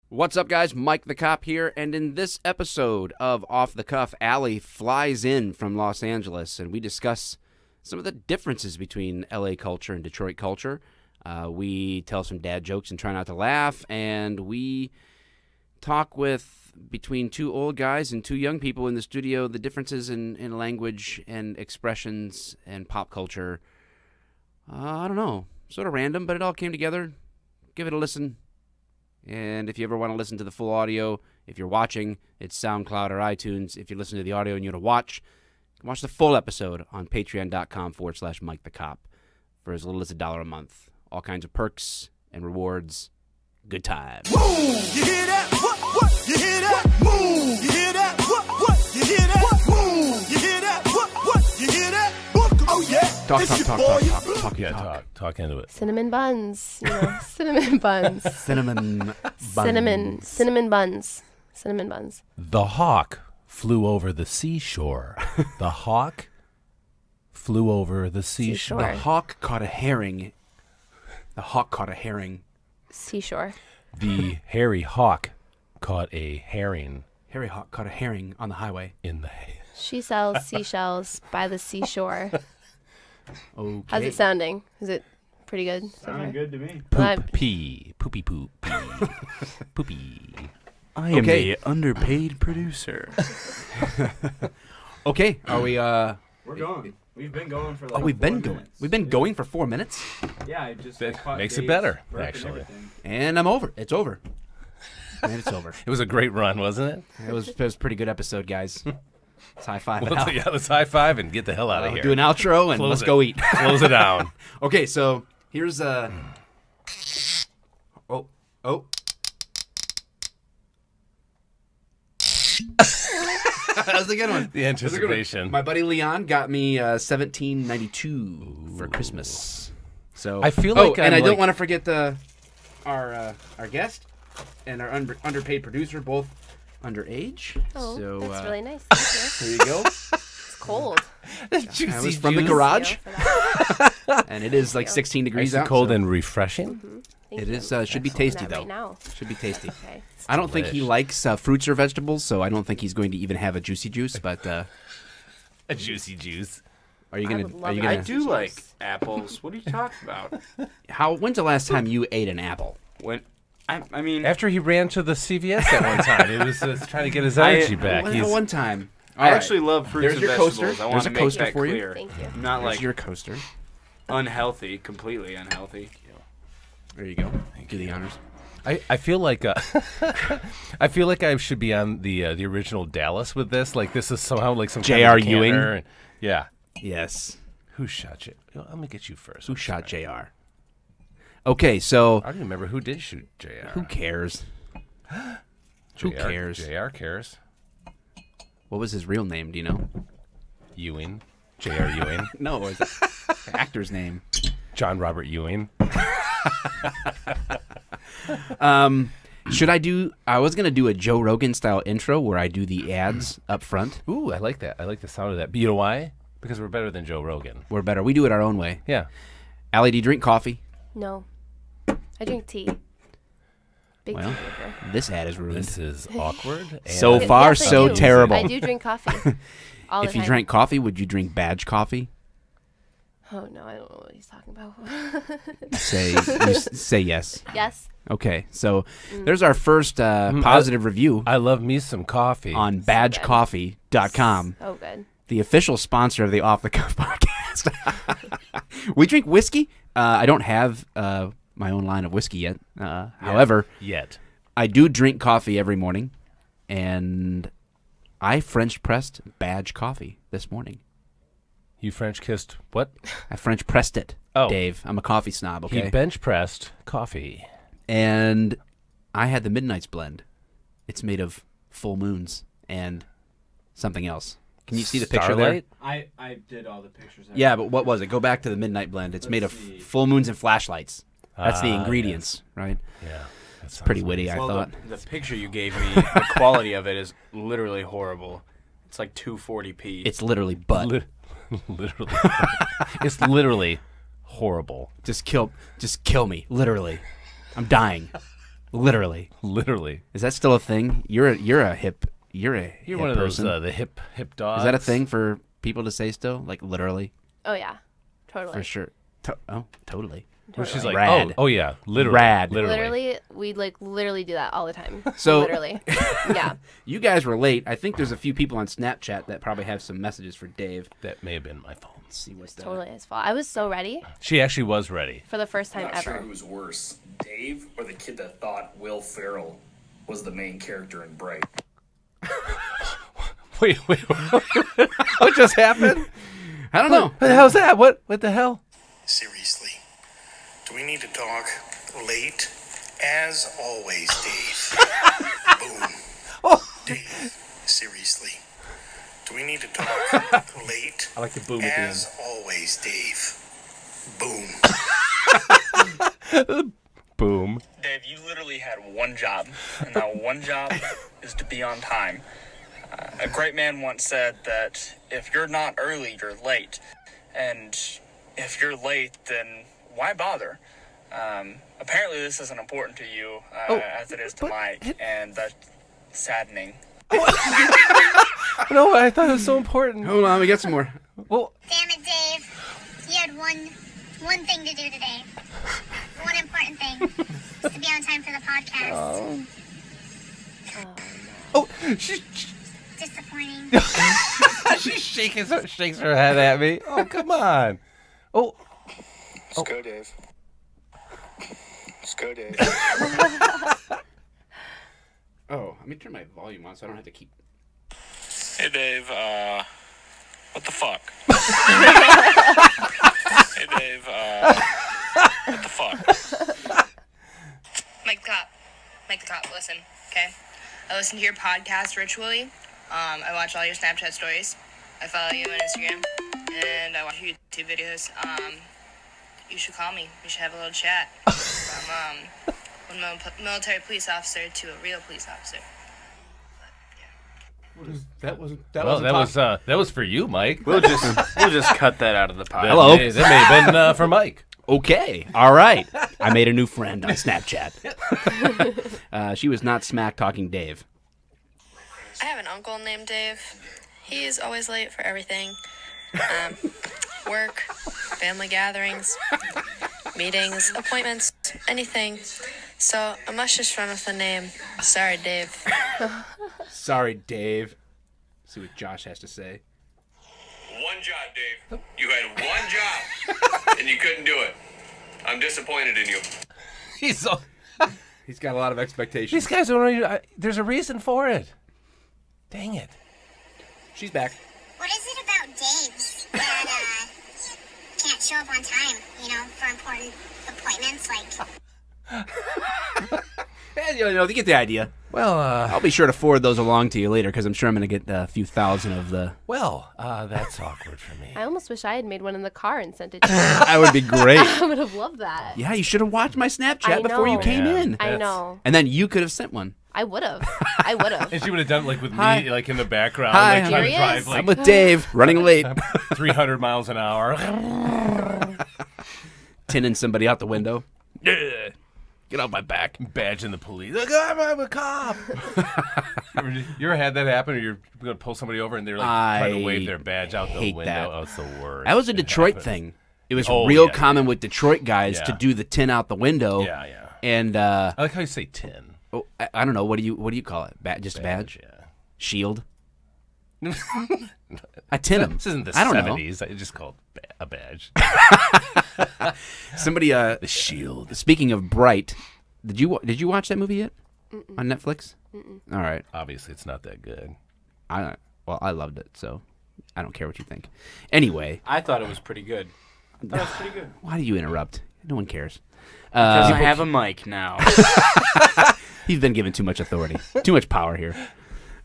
What's up, guys? Mike the Cop here, and in this episode of Off the Cuff, Allie flies in from Los Angeles, and we discuss some of the differences between LA culture and Detroit culture. We tell some dad jokes and try not to laugh, and we talk with between two old guys and two young people in the studio, the differences in language and expressions and pop culture. I don't know, sort of random, but it all came together. Give it a listen. And if you ever want to listen to the full audio, if you're watching, it's SoundCloud or iTunes. If you listen to the audio and you want to watch the full episode on patreon.com/Mike the Cop for as little as $1 a month. All kinds of perks and rewards. Good time. Move! You hear that? What? You hear that? Move! You hear that? What? You hear that? Move! You hear that? What? You hear that? Oh yeah! Talk into it. Cinnamon buns, you know, cinnamon buns. Cinnamon buns. Cinnamon buns. The hawk flew over the seashore. The hawk flew over the seashore. The hawk caught a herring. The hawk caught a herring. Seashore. The hairy hawk caught a herring. Hairy hawk caught a herring on the highway. In the She sells seashells by the seashore. Okay. How's it sounding? Is it pretty good? So Sounding good to me. poop pee. Poopy poop pee. Poopy. I am the underpaid producer. Okay, are we We're going. We've been going for like we've been 4 going. minutes. We've been going for 4 minutes, Yeah, I just That caught makes it Dave's better, breath and actually. everything. and I'm over. It's over. And it's over. It was a great run, wasn't it? It was a pretty good episode, guys. It's high five. Let's high five and get the hell out of here. Do an outro and Close let's it. go eat. Close it down. Okay, so here's Oh. That was a good one. The anticipation. My buddy Leon got me 1792 for Christmas. So I feel like and I'm I don't like- want to forget our guest and our underpaid producer, both underage. Oh, so, that's really nice. Thank you. There you go. It's cold. That was from the garage, Thank you for that. and it is like 16 degrees Icy out. cold so and refreshing. Thank it you. is should be I'm tasty that though. right now. Should be tasty. Okay. I don't think he delish. likes fruits or vegetables, so I don't think he's going to even have a juicy juice. But A juicy juice. are you I gonna? would Are love you that. I gonna? do like apples. What are you talking about? When's the last time you ate an apple? When I mean, After he ran to the CVS at one time, he was trying to get his energy back. One time. I actually love fruits There's and your vegetables. coaster. I There's want a to make coaster that for you. clear. Thank you. I'm not There's like your coaster. unhealthy, completely unhealthy. There you go. Do the honors. I feel like I feel like I should be on the original Dallas with this. Like this is somehow like some kind J.R. of Ewing? canter and- yeah. Yes. Who shot you? I'm gonna get you first. Who shot Jr.? Okay, so I don't remember who did shoot Jr. who cares? Who cares? Jr. cares. What was his real name? Do you know? Ewing. J.R. Ewing. No, it was the actor's name. John Robert Ewing. Should I do? I was gonna do a Joe Rogan style intro where I do the ads up front. Ooh, I like that. I like the sound of that. But you know why? Because we're better than Joe Rogan. We're better. We do it our own way. Yeah. Allie, do you drink coffee? No. I drink tea. Big Well, tea drinker. this ad is ruined. This is awkward. And So far, Yes, I so do. terrible. I do drink coffee. All the If you time. drank coffee, would you drink badge coffee? Oh no, I don't know what he's talking about. Say yes. Yes. Okay, so there's our first positive review I love me some coffee. on badgecoffee.com, Oh, good. the official sponsor of the Off the Cuff podcast. We drink whiskey. I don't have my own line of whiskey yet. However, Yet. I do drink coffee every morning, and I French pressed Badge coffee this morning. You French kissed what? I French pressed it, Oh. Dave. I'm a coffee snob, okay? He bench pressed coffee. And I had the Midnight's blend. It's made of full moons and something else. Can you see the picture there? Starlight? I did all the pictures. Yeah, but what was it? Go back to the Midnight blend. It's made of Let's see. full moons and flashlights. That's the Ah, ingredients, right? Yeah. That sounds Pretty witty, amazing. I thought. The picture you gave me, the quality of it is literally horrible. It's like 240p. It's literally butt. Literally. It's literally horrible. Just kill me, literally. I'm dying. Literally. Literally. Is that still a thing? You're a hip You're hip one of those person. the hip dogs. Is that a thing for people to say still? Like literally? Oh yeah, totally. For sure. Totally. Where she's Totally. like, Rad. oh yeah, literally. Rad. Literally, we literally do that all the time. So- literally, yeah. You guys were late. I think there's a few people on Snapchat that probably have some messages for Dave. That may have been my phone. Let's see what's Totally his fault. I was so ready She actually was ready. for the first time Not ever. sure who's worse, Dave or the kid that thought Will Ferrell was the main character in Bright. Wait. What just happened? I don't know. What the hell's that? What the hell? Seriously, do we need to talk late? As always, Dave. Boom. Dave, seriously, do we need to talk late? I like the boom at the As always, Dave. Boom. Boom. Dave, you literally had one job, and that one job is to be on time. A great man once said that if you're not early, you're late. And if you're late, then why bother? Apparently this isn't important to you, as it is to Mike, and that's saddening. No, I thought it was so important. Hold on, we got some more. Well, Damn it, Dave. You had one thing to do today. One important thing. Just to be on time for the podcast. she Disappointing. she shakes her head at me. Oh, come on. Oh, Let's go, Dave. Let's go, Dave. Oh, let me turn my volume on so I don't have to keep. Hey Dave, what the fuck? Hey Dave, what the fuck? Mike the Cop, listen, okay? I listen to your podcast virtually. I watch all your Snapchat stories. I follow you on Instagram. And I watch your YouTube videos. You should call me. We should have a little chat. From one military police officer to a real police officer. that was for you, Mike. We'll just cut that out of the pod. Hello. That may have been for Mike. Okay. All right. I made a new friend on Snapchat. She was not smack talking Dave. I have an uncle named Dave. He's always late for everything. Work, family gatherings, meetings, appointments, anything. So I must just run with the name. Sorry, Dave. Sorry, Dave. See what Josh has to say. One job, Dave. You had one job, and you couldn't do it. I'm disappointed in you. He's so... He's got a lot of expectations. These guys don't. There's a reason for it. Dang it. She's back. What is it about Dave's that can't show up on time, for important appointments? You get the idea. Well, I'll be sure to forward those along to you later because I'm sure I'm going to get a few thousand of the... that's awkward for me. I almost wish I had made one in the car and sent it to you. That would be great. I would have loved that. Yeah, you should have watched my Snapchat I before you know. came Yeah. in. I know. And then you could have sent one. I would have. I would have. And she would have done it like with Hi. me, like in the background, Hi. like trying to Here he drive is. like I'm with Dave, running late. 300 miles an hour. Tinning somebody out the window. Yeah. Get off my back. Badging the police. Like, I'm a cop. you ever had that happen, or you're going to pull somebody over and they're like trying to wave their badge out the hate window? that. Oh, it's the worst. That was a It Detroit happens. thing. It was Oh, real yeah, common with Detroit guys to Yeah. do the tin out the window. Yeah, yeah. And I like how you say tin. I don't know. What do you call it? Just a badge? Yeah. Shield? I tin them. This isn't the I don't 70s. I just called a badge. know. Somebody. The shield. Speaking of Bright, did you watch that movie yet? On Netflix? All right. Obviously, it's not that good. I loved it, so I don't care what you think. Anyway, I thought it was pretty good. why do you interrupt? No one cares. Because I have a mic now. He's been given too much authority, too much power here.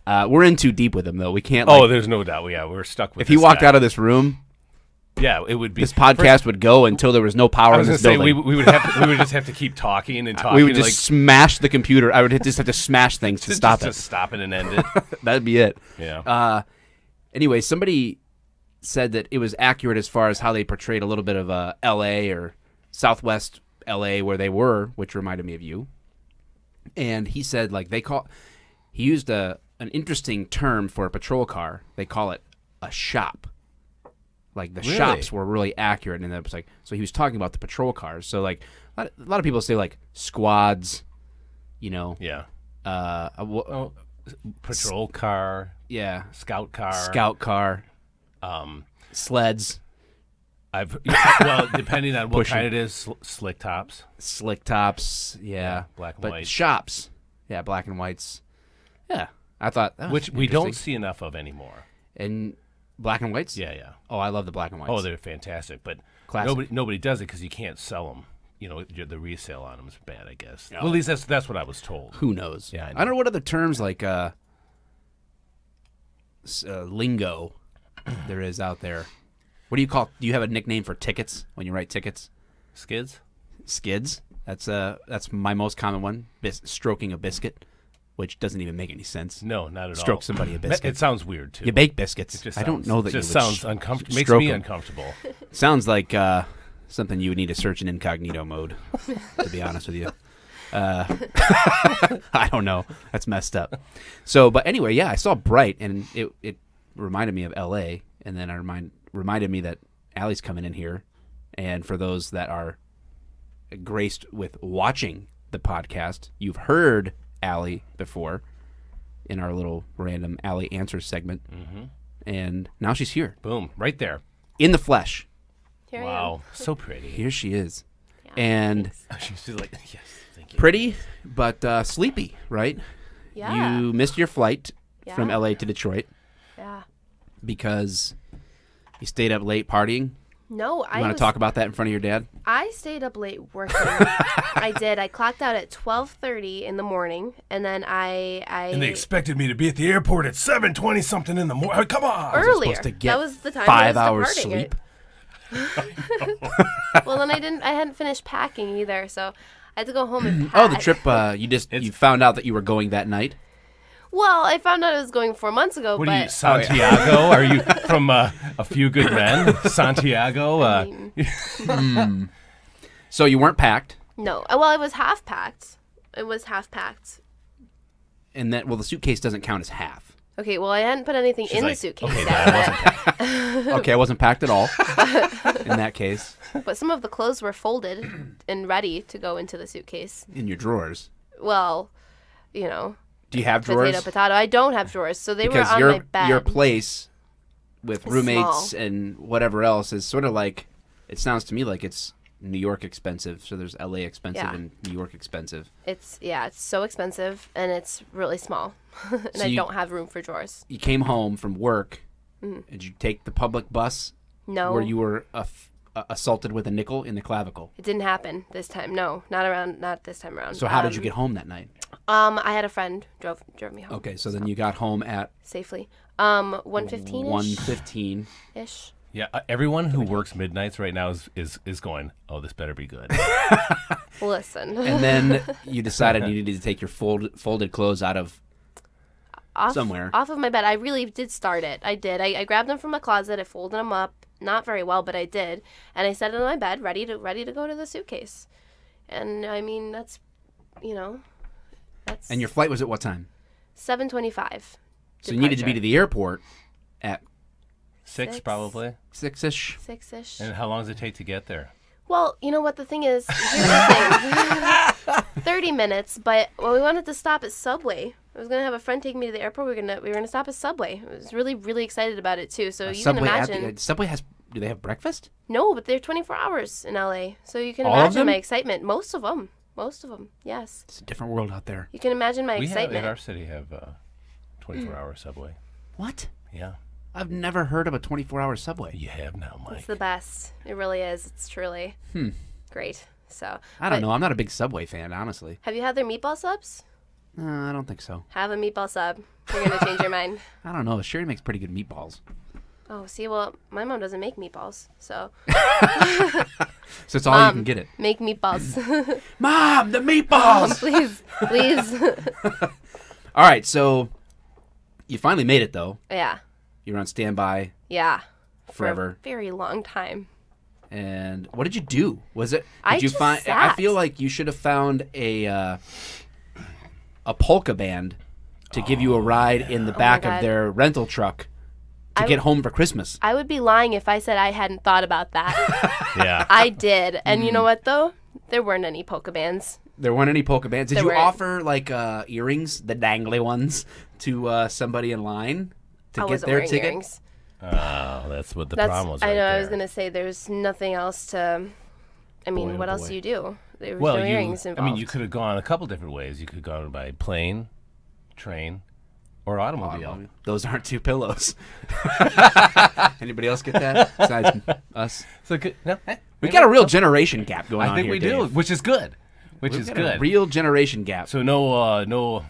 We're in too deep with him, though. We can't. Oh, there's no doubt. Yeah, we're stuck with if he walked out of this room, yeah, it would be. this podcast would go until there was no power I in was this going to say, building. we would just have to keep talking and talking. We would just like, smash the computer. I would just have to smash things to stop it. Just stop it and end it. That'd be it. Yeah. Anyway, somebody said that it was accurate as far as how they portrayed a little bit of L.A. or Southwest L.A. where they were, which reminded me of you. And he said, like, he used an interesting term for a patrol car. They call it a shop. Like, the shops were really accurate. And it was like, so he was talking about the patrol cars. So, like, a lot of people say, like, squads, you know. Yeah. Patrol car. Yeah. Scout car. Sleds. Well, depending on what kind it is, slick tops. Slick tops, yeah. Black and but white. Shops, yeah, black and whites. Yeah, I thought that was which we don't see enough of anymore. And black and whites? Yeah. Oh, I love the black and whites. Oh, they're fantastic, but Classic. nobody does it because you can't sell them. You know, the resale on them is bad, I guess. No. Well, at least that's what I was told. Who knows? Yeah, I don't know what other terms like lingo there is out there. What do you call? Do you have a nickname for tickets when you write tickets? Skids. That's my most common one. Stroking a biscuit, which doesn't even make any sense. No, not at all. Stroke somebody a biscuit. It sounds weird too. You bake biscuits. It I don't know that. It just you would sounds uncomfortable. Makes stroke me them. uncomfortable. Sounds like something you would need to search in incognito mode. To be honest with you, I don't know. That's messed up. So, but anyway, yeah, I saw Bright, and it reminded me of L.A. And then reminded me that Allie's coming in here, and for those that are graced with watching the podcast, you've heard Allie before in our little random Allie Answers segment, and now she's here. Boom, right there. In the flesh. Here I Wow, so pretty. Here she is. Yeah, and She's like, yes, thank you. pretty, but sleepy, right? Yeah. You missed your flight from Yeah. LA to Detroit Yeah. because you stayed up late partying. No, You want to talk about that in front of your dad? I stayed up late working. I did. I clocked out at 12:30 in the morning, and then I And they expected me to be at the airport at 7:20 something in the morning. Come on. earlier. supposed to get That was the time 5 I hours was departing sleep. Well, then I hadn't finished packing either, so I had to go home and pack. Oh, the trip, you found out that you were going that night? Well, I found out I was going 4 months ago, What but are you, Santiago? Are you from A Few Good Men? Santiago? I mean, So you weren't packed, no. Well, it was half packed. It was half packed. and then, well, the suitcase doesn't count as half. Okay, well, I hadn't put anything in the like, suitcase okay, yet, that wasn't packed. Okay, I wasn't packed at all in that case. but some of the clothes were folded and ready to go into the suitcase. In your drawers. Well, you know, Do you have drawers? potato. I don't have drawers, so they Because were on my bed. your place with It's roommates small. and whatever else is sort of like, it sounds to me like it's New York expensive. So there's LA expensive Yeah. and New York expensive. It's so expensive, and it's really small, and So I you- don't have room for drawers. You came home from work. Did you take the public bus No, where you were assaulted with a nickel in the clavicle? it didn't happen this time. No, not this time around. So how did you get home that night? I had a friend drove me home. Okay, so then you got home at Safely. 1:15 1:15. ish. Yeah, everyone who works midnights right now is going, oh, this better be good. Listen. And then you decided you needed to take your folded clothes out of somewhere. Off of my bed. I really did start it. I did. I grabbed them from my closet. I folded them up. Not very well, but I did. And I set it on my bed, ready to go to the suitcase. And I mean, that's. And your flight was at what time? 7:25. So you needed to be to the airport at 6 probably. 6-ish. 6-ish. And how long does it take to get there? Well, you know what the thing is? Here's the thing. 30 minutes, but we wanted to stop at Subway. I was gonna have a friend take me to the airport. We were gonna stop at Subway. I was really, really excited about it too. So you Subway can imagine. Subway has. Do they have breakfast? No, but they're 24 hours in LA. So you can All of imagine them? my excitement. Most of them. Yes. It's a different world out there. You can imagine my We have, excitement. in our city have 24-hour subway. What? Yeah. I've never heard of a 24-hour Subway. You have now, Mike. It's the best. It really is. It's truly great. So I don't know. I'm not a big Subway fan, honestly. Have you had their meatball subs? I don't think so. Have a meatball sub. You're gonna change your mind. I don't know. Sherry makes pretty good meatballs. Oh, see, well, my mom doesn't make meatballs, so So it's all you can get it. make meatballs. Mom, the meatballs! please. All right, so you finally made it, though. Yeah. You were on standby Yeah. For forever. a very long time. And what did you do? Was it? Did I you just find? I sat. feel like you should have found a a polka band to give you a ride in the back of God. their rental truck to get home for Christmas. I would be lying if I said I hadn't thought about that. Yeah. I did. And you know what, though? There weren't any polka bands. There weren't any polka bands. Did There you weren't. offer like earrings, the dangly ones, to somebody in line to I get wasn't their wearing ticket? earrings. Oh, that's what the That's, problem was. I right know. there. I was gonna say there's nothing else to. I mean, Boy, oh what else boy. do you do? There was Well, no you, earrings I involved. mean, you could have gone a couple different ways. You could have gone by plane, train, or automobile. Those aren't two pillows. Anybody else get that besides us? So no, We got a real generation gap going on I think here, we do, Dave. which is good. Which We've is got good. A real generation gap. So no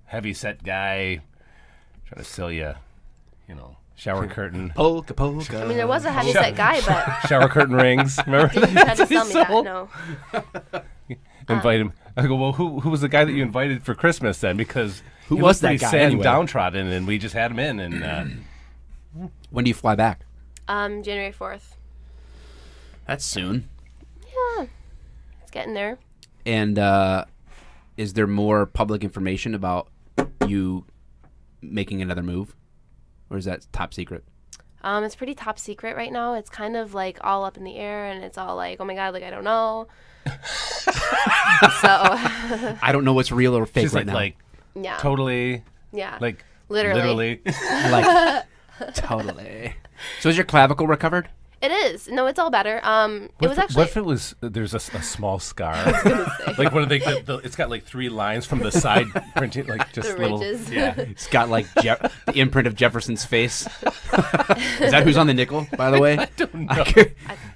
heavy set guy trying to sell you, shower curtain. Polka, polka. I mean, there was a heavy set guy, but Shower curtain rings. Remember? didn't try to sell me that. No. Invite him. I go, well, who was the guy that you invited for Christmas then? Because Who he was looked that pretty guy sad and anyway? downtrodden, and we just had him in. And When do you fly back? January 4th. That's soon. Yeah, it's getting there. And is there more public information about you making another move? Or is that top secret? It's pretty top secret right now. It's kind of like all up in the air, and it's all like, oh my God, like I don't know. So I don't know what's real or fake she's right like, now. yeah, totally, yeah, like literally. Like, totally. So is your clavicle recovered? It is. No, it's all better. It was actually. What if it was? There's a small scar, like one of it's got like 3 lines from the side printing, like just The little. ridges. Yeah, It's got like the imprint of Jefferson's face. Is that who's on the nickel, by the way? I don't know.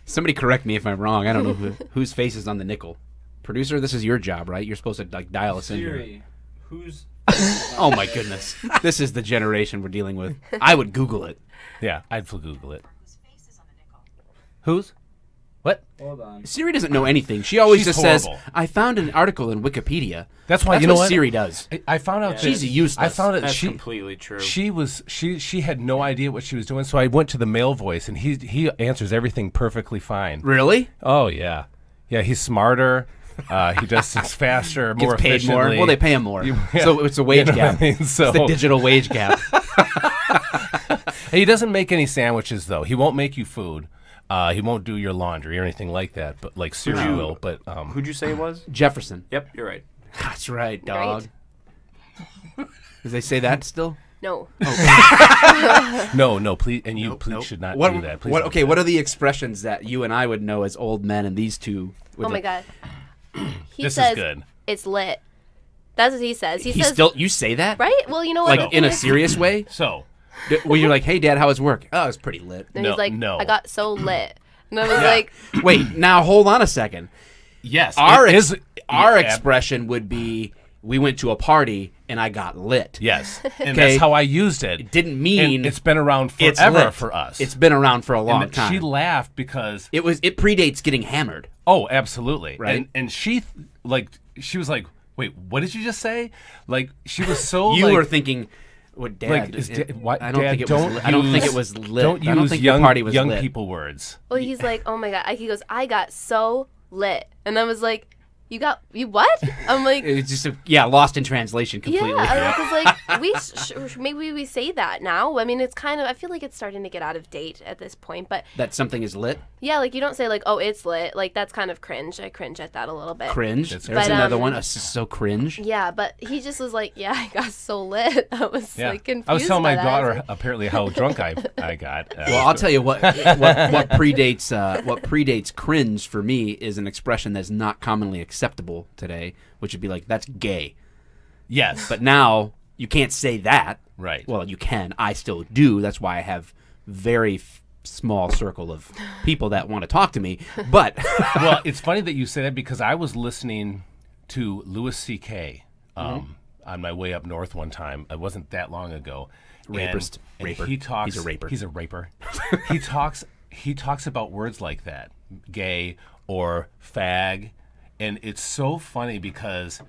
Somebody correct me if I'm wrong. I don't know whose face is on the nickel. Producer, this is your job, right? You're supposed to like dial us in here. Siri, who's... Oh my goodness. This is the generation we're dealing with. I would Google it. Yeah, I'd Google it. Whose? What? Hold on. Siri doesn't know anything. She always She's just horrible. says, I found an article in Wikipedia. That's why That's you know what what Siri does. I found out that She's useless. I found out That's she completely true. she had no idea what she was doing. So I went to the male voice, and he answers everything perfectly fine. Really? Oh yeah, yeah. He's smarter. He does things faster, more Gets paid more. efficiently. Well, they pay him more. Yeah. So it's a wage You know gap. what I mean? So It's the digital wage gap. he doesn't make any sandwiches though. He won't make you food. He won't do your laundry or anything like that. But like Siri will. But Who'd you say it was? Jefferson. Yep, you're right. That's right, dog. Does they say that still? No. no, please, and you please should not What, do that. Please what, don't okay, do what that. are the expressions that you and I would know as old men and these two would Oh my know? God. He This is says good. it's lit. That's what he says. He He says still, you say that? right. Well, you know what? Like the in thing a is- serious way? So Where you're like, hey, Dad, how was work? Oh, it's pretty lit. And No, he's like, no. I got so lit, and I was like, Wait, now hold on a second. yes, Our it is our yeah, expression would be, we went to a party and I got lit. Yes, and Okay. that's how I used it. It didn't mean And it's been around it's forever lit. for us. It's been around for a long and time. She laughed because It predates getting hammered. oh, absolutely, Right. And she she was like, wait, what did you just say? Like she was so You like, were thinking, "What, Dad? like is what, I don't Dad, think it was. don't Lit. I don't think use- it was lit. Don't I don't use think your young party was young lit. people words. well, he's like, oh my God. He goes, I got so lit, and I was like, you what? I'm like, It's just lost in translation completely. yeah, because like maybe we say that now. I mean, it's kind of. I feel like it's starting to get out of date at this point, but That something is lit. yeah, like you don't say like, oh, it's lit. Like that's kind of cringe. I cringe at that a little bit. Cringe. That's There's But, another um, one. So cringe. Yeah, but he just was like, yeah, I got so lit. I was Yeah, like confused. I was telling my by that. I was daughter like, apparently how drunk I got. Well, I'll tell you what predates cringe for me is an expression that's not commonly acceptable today, which would be like, that's gay. yes, But now you can't say that. right. Well, you can. I still do. That's why I have very small circle of people that want to talk to me. But Well, it's funny that you say that because I was listening to Louis C.K. On my way up north one time. It wasn't that long ago. Rapist. And Raper. he talks. He's a raper. He's a raper. He talks about words like that, gay or fag, and it's so funny because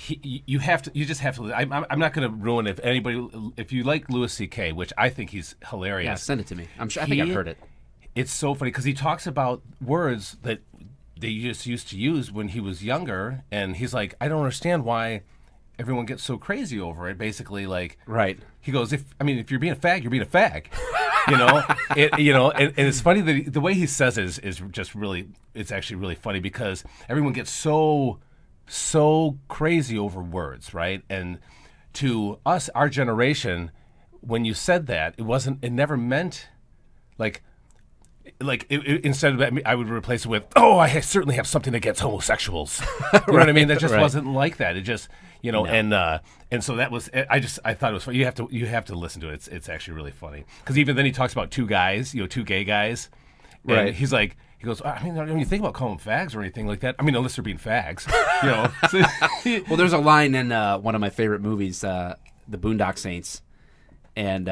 you just have to. I'm not going to ruin it. If you like Louis C.K., which I think he's hilarious. yeah, send it to me. I think I've heard it. It's so funny because he talks about words that they just used to use when he was younger, and he's like, I don't understand why everyone gets so crazy over it. Basically, like, Right. he goes, if you're being a fag, you're being a fag. And it's funny that the way he says it is just really, it's actually really funny because everyone gets so crazy over words, right? And to us, our generation, when you said that, it never meant instead of that, I would replace it with, oh, I certainly have something against homosexuals. You know what I mean? That just wasn't like that. It just, No. and so that was, I thought it was funny. You have to listen to it. It's actually really funny. Because even then he talks about two guys, two gay guys. And Right. he's like, he goes, I mean, when you think about calling them fags or anything like that, I mean, unless they're being fags, Well, there's a line in one of my favorite movies, The Boondock Saints, and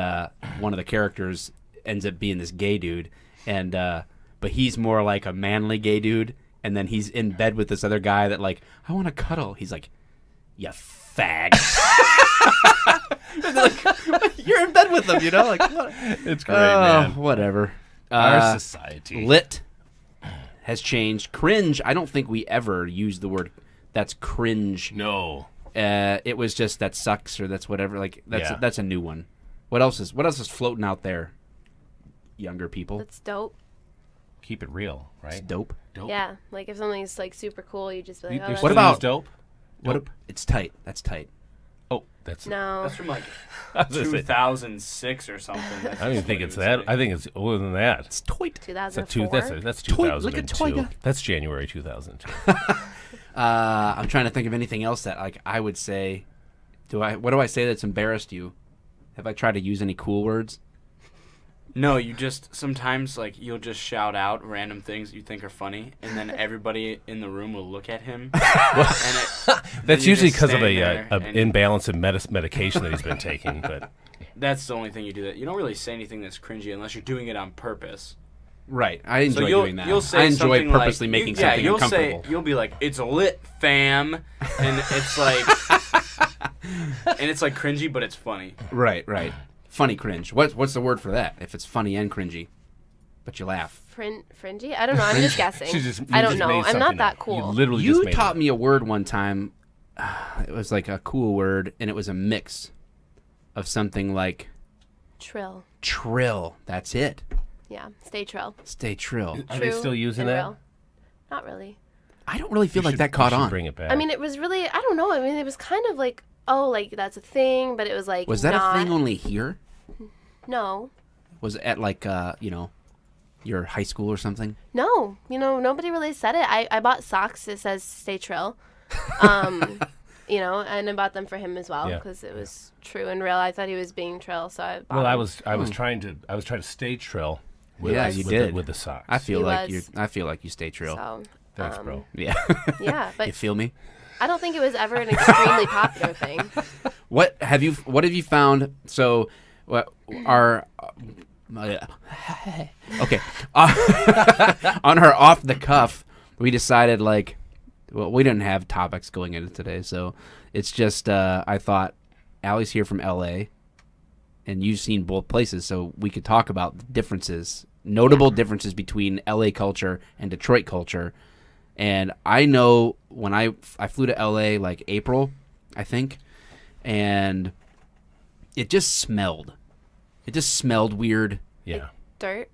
one of the characters ends up being this gay dude, and but he's more like a manly gay dude, and then he's in bed with this other guy that like, I want to cuddle. He's like, you fag. Like, you're in bed with them, like what? It's great, man. Whatever. Our society. Lit has changed. Cringe, I don't think we ever used the word that's cringe. No. It was just that sucks or that's whatever. Like that's a new one. What else is floating out there? Younger people. That's dope. Keep it real, right? It's dope. Yeah, like if something's like super cool, you just be like, oh, that's What about dope? It's tight. That's tight. Oh, that's no. That's from like I was gonna say- 2006 or something. I don't even think it's that. I think it's older than that. It's toit. 2004. That's Toy- 2002. look at Toyga. That's January 2002. I'm trying to think of anything else that like I would say. What do I say that's embarrassed you? Have I tried to use any cool words? No, you just sometimes like you'll just shout out random things you think are funny, and then everybody in the room will look at him. That's usually because of an imbalance in medication that he's been taking. But that's the only thing you do. That you don't really say anything that's cringy unless you're doing it on purpose. Right. I enjoy you'll, doing that. You'll say I enjoy something purposely like, making something you'll uncomfortable. You'll be like, "It's lit, fam," and it's like, and it's like cringy, but it's funny. Right. Funny cringe. What's the word for that? If it's funny and cringy, but you laugh. Fringy? I don't know. I'm just guessing. I don't just know. made I'm something not that up. cool. You literally You just made taught it me a word one time. It was like a cool word, and it was a mix of something like Trill. trill. That's it. Yeah. Stay trill. Stay trill. Are they still using and that? real. Not really. I don't really feel You like should- that caught you should on. Bring it back. I mean, it was really, I don't know. I mean, it was kind of like, oh, like that's a thing, but it was like, Was that not. a thing only here? No. Was it at like your high school or something? No. Nobody really said it. I bought socks that says stay trill. And I bought them for him as well Yeah. because it was true and real. I thought he was being trill, so I bought well, I them. was trying to stay trill. With, Yeah, with you the- did. with the socks. I feel He like was. I feel like you stay trill. So, Thanks, bro. Yeah. yeah, but You feel me? I don't think it was ever an extremely popular thing. What have you found? So, what our okay on her off the cuff, we decided we didn't have topics going into today, so it's just I thought Allie's here from L.A. and you've seen both places, so we could talk about the differences, notable differences between L.A. culture and Detroit culture. And I know when I flew to L.A. like April, I think, and it just smelled. It just smelled weird. Yeah. Dirt.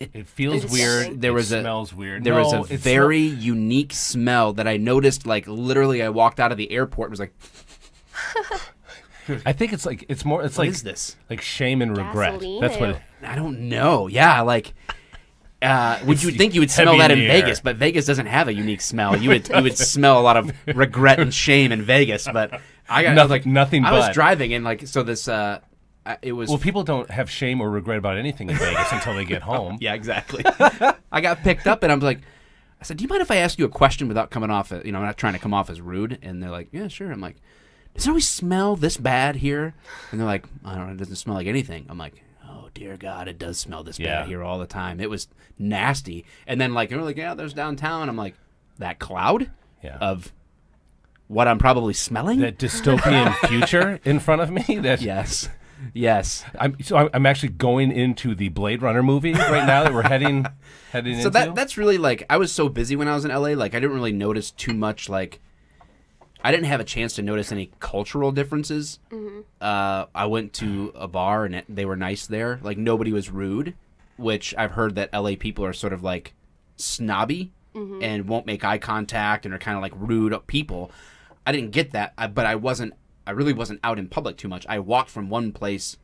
It feels It's weird. There it was smells weird. There was No, a it's very unique smell that I noticed. Like literally, I walked out of the airport and was like, I think it's like it's more. It's "What like is this?" like shame and regret. Gasoline? That's what. I don't know. Yeah, like. Would you think you would smell heavy that in in the air. Vegas? But Vegas doesn't have a unique smell. You would smell a lot of regret and shame in Vegas. But I was like nothing I was but. driving and like so this it was Well, people don't have shame or regret about anything in Vegas until they get home. yeah, exactly. I got picked up and I was like, I said, "Do you mind if I ask you a question without coming off? I'm not trying to come off as rude." And they're like, "Yeah, sure." I'm like, "Does it always smell this bad here?" And they're like, "I don't know. It doesn't smell like anything." I'm like, "Oh dear God, it does smell this Yeah. bad here all the time." It was nasty. And then they're like, "Yeah, there's downtown." I'm like, "That cloud Yeah. of what I'm probably smelling." That dystopian future in front of me. That Yes. Yes. I'm actually going into the Blade Runner movie right now that we're heading So into. that's really like, I was so busy when I was in LA, like I didn't really notice too much, like I didn't have a chance to notice any cultural differences. I went to a bar and they were nice there. Like nobody was rude, which I've heard that LA people are sort of like snobby and won't make eye contact and are kind of like rude people. I didn't get that, but I really wasn't out in public too much. I walked from one place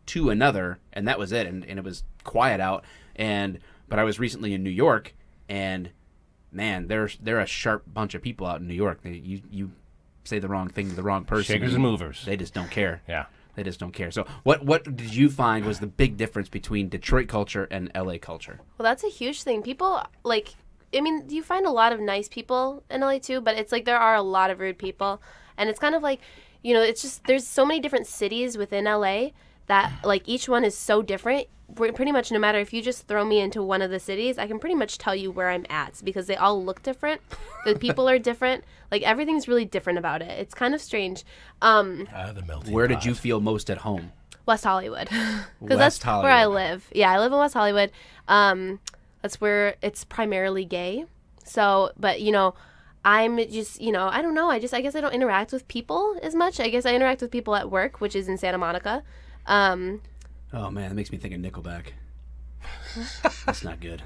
to another, and that was it. And it was quiet out. But I was recently in New York, and man, they're a sharp bunch of people out in New York. You say the wrong thing to the wrong person. Shakers and movers. They just don't care. Yeah. They just don't care. So what did you find was the big difference between Detroit culture and LA culture? Well, that's a huge thing. People, like, I mean, you find a lot of nice people in LA too, but it's like there are a lot of rude people. And it's kind of like, you know, it's just, there's so many different cities within LA that, like, each one is so different. Pretty much no matter if you just throw me into one of the cities, I can pretty much tell you where I'm at because they all look different. The people are different. Like, everything's really different about it. It's kind of strange. The melting Where pot. did you feel most at home? West Hollywood. Because West that's where I live. Yeah, I live in West Hollywood. That's where it's primarily gay. So, but, you know, I'm just, you know, I don't know. I guess I don't interact with people as much. I guess I interact with people at work, which is in Santa Monica. Oh man, that makes me think of Nickelback. That's not good.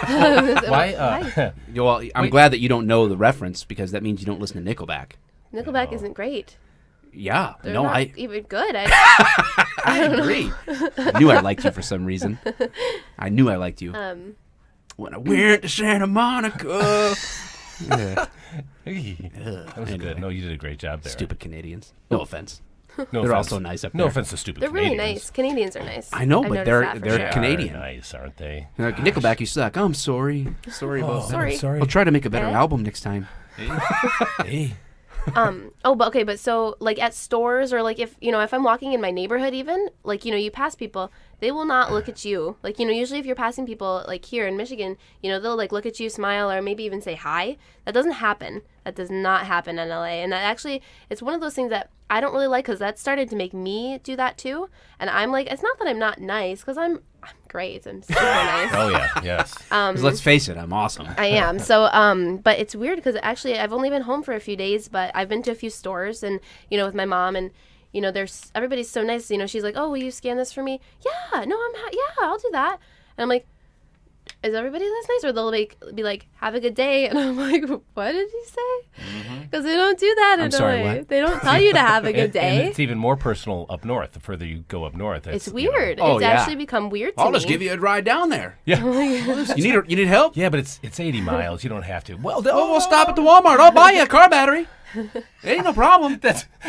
Why? Well, I'm glad that you don't know the reference because that means you don't listen to Nickelback. Nickelback isn't great. Yeah, They're no, not I even good. I agree. I knew I liked you for some reason. I knew I liked you. When I went to Santa Monica. Yeah. That was good. No, you did a great job there. Stupid Canadians. No offense. No They're offense. also nice up No there. offense to stupid They're really Canadians. nice. Canadians are nice. I know, I've but noticed they're that for sure. Canadian. Nice, aren't they? They're like, Nickelback, you suck. Oh, I'm sorry. Sorry about that. Sorry. Sorry. I'll try to make a better Eh? album next time. Hey. But so like at stores or like if I'm walking in my neighborhood even, like, you know, you pass people, they will not look at you. Like, you know, usually if you're passing people like here in Michigan, you know, they'll like look at you, smile, or maybe even say hi. That doesn't happen. That does not happen in LA. And that actually, it's one of those things that I don't really like because that started to make me do that too. And I'm like, it's not that I'm not nice because I'm great. I'm super nice. Oh yeah, yes. 'Cause let's face it, I'm awesome. I am. So, but it's weird because actually I've only been home for a few days, but I've been to a few stores and, you know, with my mom and, you know, everybody's so nice. You know, she's like, oh, will you scan this for me? Yeah, no, yeah, I'll do that. And I'm like, is everybody this nice? Or they'll be like, have a good day. And I'm like, what did you say? Because they don't do that in I'm sorry, LA. what? They don't tell you to have a good And day. it's even more personal up north. The further you go up north, It's you know. weird. Oh, It's yeah. actually become weird to I'll me. just give you a ride down there. Yeah. You need help? Yeah, but it's 80 miles. You don't have to. Well, Oh, we'll stop at the Walmart. I'll buy you a car battery. Ain't no problem.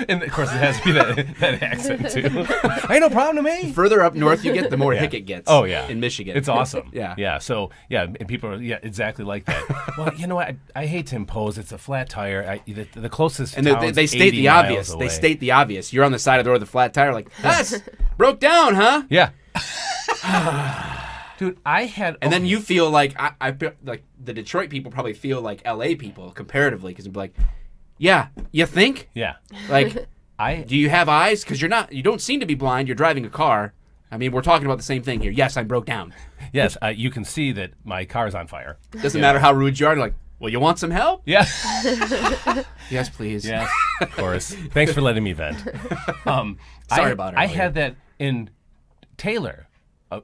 and of course it has to be that accent too. Ain't no problem to me. Further up north you get, the more hick it gets. Oh yeah, in Michigan, it's awesome. Yeah. yeah. So yeah, and people are exactly like that. Well, you know what? I hate to impose. It's a flat tire. The closest and town's they state 80 the miles obvious. away. They state the obvious. You're on the side of the road with a flat tire, like that's broke down, huh? Yeah. Dude, I had. And then you feel like I feel like the Detroit people probably feel like LA people comparatively because they'd be like, yeah, you think? Yeah. Like, do you have eyes? Because you don't seem to be blind. You're driving a car. I mean, we're talking about the same thing here. Yes, I broke down. Yes, you can see that my car's on fire. Doesn't matter how rude you are. Like, well, you want some help? Yeah. Yes, please. Yes, of course. Thanks for letting me vent. Sorry about it. I had that in Taylor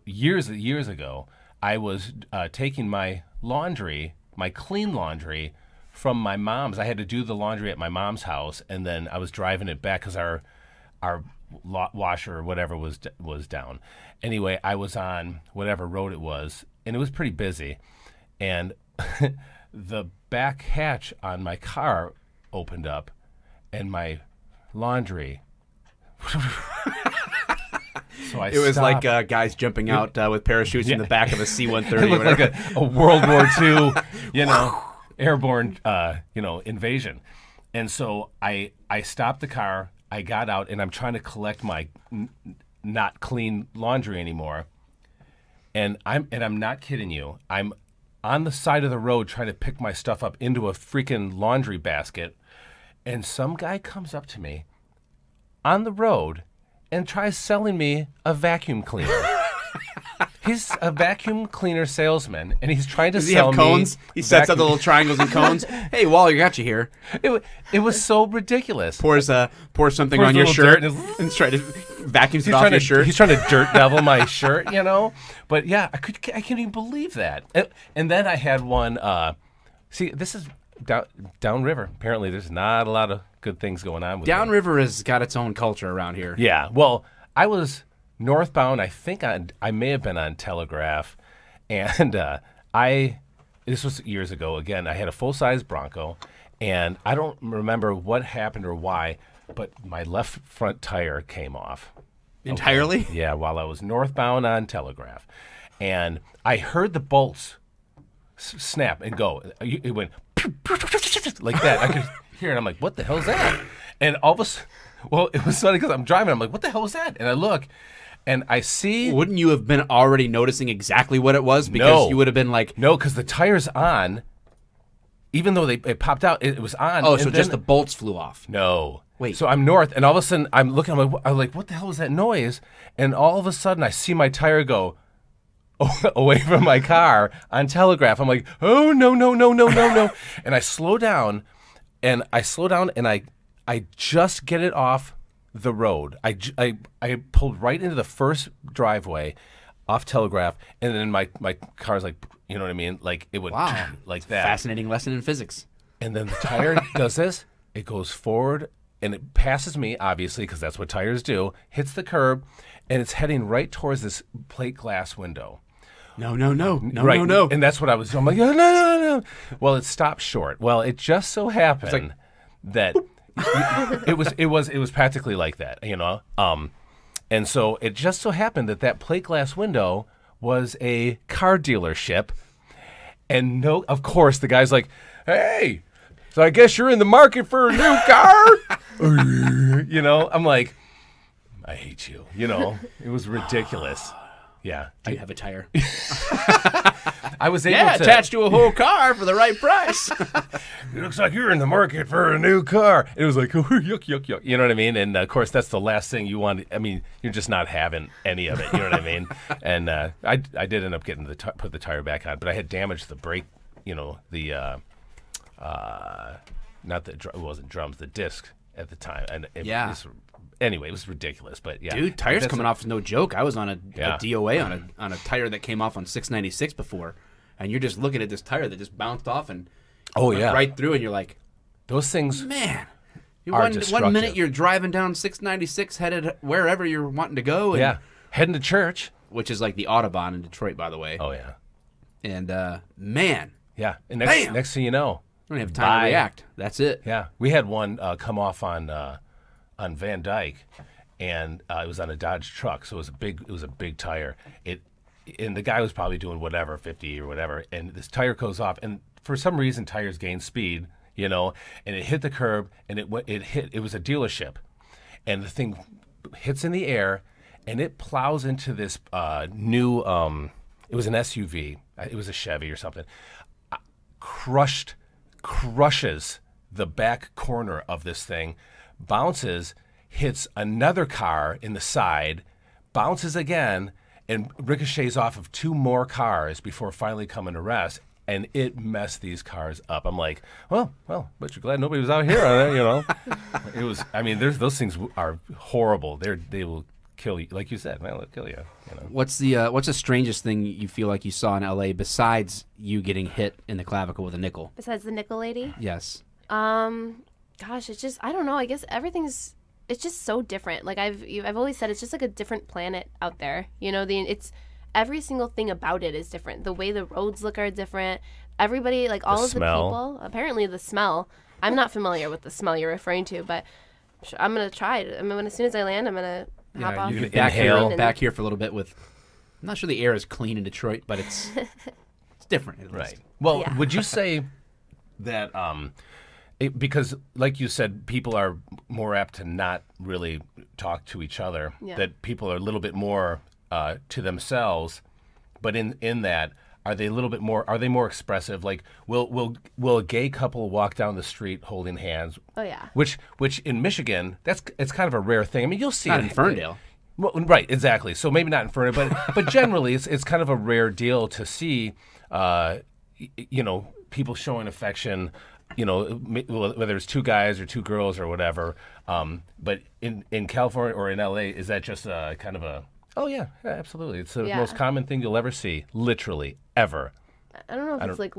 years ago. I was taking my laundry, my clean laundry, from my mom's. I had to do the laundry at my mom's house, and then I was driving it back because our washer or whatever was down. Anyway, I was on whatever road it was, and it was pretty busy, and the back hatch on my car opened up, and my laundry. So it was stopped. like guys jumping out with parachutes in the back of a C-130. It looked like a World War II, airborne, invasion. And so I stopped the car. I got out, and I'm trying to collect my not clean laundry anymore. And I'm not kidding you. I'm on the side of the road trying to pick my stuff up into a freaking laundry basket, and some guy comes up to me on the road and tries selling me a vacuum cleaner. He's a vacuum cleaner salesman, and he's trying to sell me cones? He sets up the little triangles and cones. Hey, Wally, got you here. It was so ridiculous. Pours something on your shirt and tries to vacuum it off your shirt. He's trying to dirt devil my shirt, you know. But yeah, I can't even believe that. And then I had one. See, this is downriver. Apparently, there's not a lot of good things going on with Downriver has got its own culture around here. Yeah. Well, I was northbound. I think I may have been on Telegraph, and this was years ago. Again, I had a full-size Bronco, and I don't remember what happened or why, but my left front tire came off. Entirely? Okay. Yeah, while I was northbound on Telegraph, and I heard the bolts snap and go. It went like that. I could hear it. I'm like, what the hell is that? And all of a sudden, well, it was funny because I'm driving. I'm like, what the hell was that? And I look, and I see. Wouldn't you have been already noticing exactly what it was? Because you would have been like, no, because the tire's on. Even though it popped out, it was on. Oh, so just the bolts flew off. No. Wait. So I'm north, and all of a sudden I'm looking. I'm like, what the hell was that noise? And all of a sudden I see my tire go away from my car on Telegraph. I'm like, oh, no. And I slow down, and I just get it off the road. I pulled right into the first driveway off Telegraph, and then my car's like, you know what I mean? Like, it would like that. Fascinating lesson in physics. And then the tire does this. It goes forward, and it passes me, obviously, because that's what tires do, hits the curb, and it's heading right towards this plate glass window. No. And that's what I was doing. I'm like, no. Well, it stopped short. Well, it just so happened that it was practically like that, you know. And so it just so happened that plate glass window was a car dealership, and of course, the guy's like, hey, so I guess you're in the market for a new car? You know, I'm like, I hate you. You know, it was ridiculous. Yeah. Do you have a tire? I was able to attached to a whole car for the right price. It looks like you're in the market for a new car. It was like, yuck. You know what I mean? And of course, that's the last thing you want. I mean, you're just not having any of it. You know what I mean? And I did end up getting put the tire back on, but I had damaged the brake. You know, the not the it wasn't drums, the disc at the time. And anyway, it was ridiculous. But yeah, dude, tires coming off is no joke. I was on a DOA on a tire that came off on 696 before, and you're just looking at this tire that just bounced off and went right through, and you're like, those things, man. One minute you're driving down 696 headed wherever you're wanting to go, and heading to church, which is like the Autobahn in Detroit, by the way. Oh yeah, and man, yeah, and next thing you know, I don't have time to react. That's it. Yeah, we had one come off on Van Dyke, and it was on a Dodge truck, so it was a big tire. And the guy was probably doing whatever, 50 or whatever, and this tire goes off, and for some reason tires gain speed, you know, and it hit the curb, and it was a dealership, and the thing hits in the air, and it plows into this new it was an SUV, it was a Chevy or something, crushes the back corner of this thing, bounces, hits another car in the side, bounces again, and ricochets off of two more cars before finally coming to rest. And it messed these cars up. I'm like, well, but you're glad nobody was out here on it, you know. It was. I mean, those things are horrible. They will kill you, like you said. Well, they'll kill you. You know. What's the strangest thing you feel like you saw in L.A. besides you getting hit in the clavicle with a nickel? Besides the nickel lady? Yes. Gosh, it's just, I don't know. I guess it's just so different. Like I've always said, it's just like a different planet out there. You know, it's every single thing about it is different. The way the roads look are different. Everybody, like all of the people, apparently the smell. I'm not familiar with the smell you're referring to, but I'm gonna try it. I mean, as soon as I land, I'm gonna hop off. You back here for a little bit with. I'm not sure the air is clean in Detroit, but it's different. At least. Right. Well, would you say that because, like you said, people are more apt to not really talk to each other. Yeah. That people are a little bit more to themselves. But in that, are they a little bit more? Are they more expressive? Like, will a gay couple walk down the street holding hands? Oh yeah. Which in Michigan, it's kind of a rare thing. I mean, you'll see Not it in Ferndale. Well, right, exactly. So maybe not in Ferndale, but generally, it's kind of a rare deal to see, people showing affection. Whether it's two guys or two girls or whatever. But in California or in LA, is that just kind of a? Oh yeah, absolutely. It's the most common thing you'll ever see, literally ever. I don't know if it's like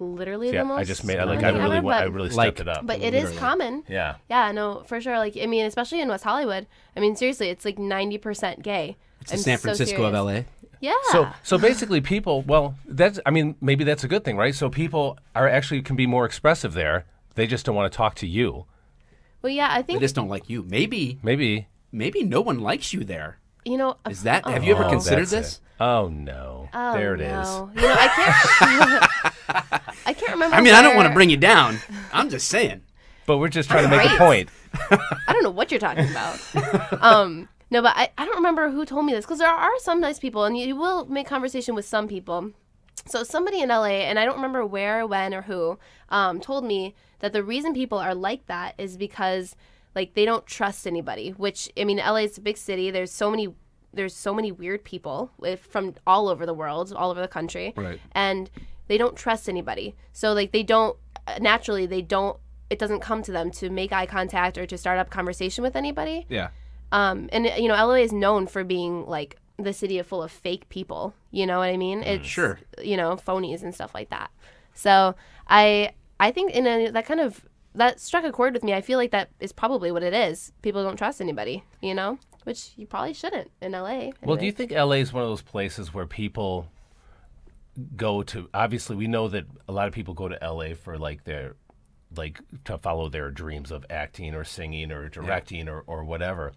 literally Yeah, the most. I just made. common I thing really, ever, I really stepped it up. But it is common. Yeah. Yeah, no, for sure. Like, I mean, especially in West Hollywood. I mean, seriously, it's like 90% gay. It's the San Francisco of LA. Yeah. So basically, people. Well, maybe that's a good thing, right? So people can be more expressive there. They just don't want to talk to you. Well, yeah, I think They just don't like you. Maybe no one likes you there. Is that? Have you ever considered this? Oh no! There it is. I can't. I can't remember. I mean, I don't want to bring you down. I'm just saying. But we're just trying to make a point. I don't know what you're talking about. No, but I don't remember who told me this, because there are some nice people, and you will make conversation with some people. So somebody in LA, and I don't remember where, when, or who, told me that the reason people are like that is because like they don't trust anybody. Which, I mean, LA is a big city. There's so many weird people from all over the world, all over the country, right? And they don't trust anybody. So like it doesn't come to them to make eye contact or to start up conversation with anybody. Yeah. And LA is known for being like the city full of fake people. You know what I mean? It's sure. Phonies and stuff like that. So I think that struck a chord with me. I feel like that is probably what it is. People don't trust anybody, which you probably shouldn't in LA. Anyway. Well, do you think LA is one of those places where people go to? Obviously, we know that a lot of people go to LA for to follow their dreams of acting or singing or directing or whatever.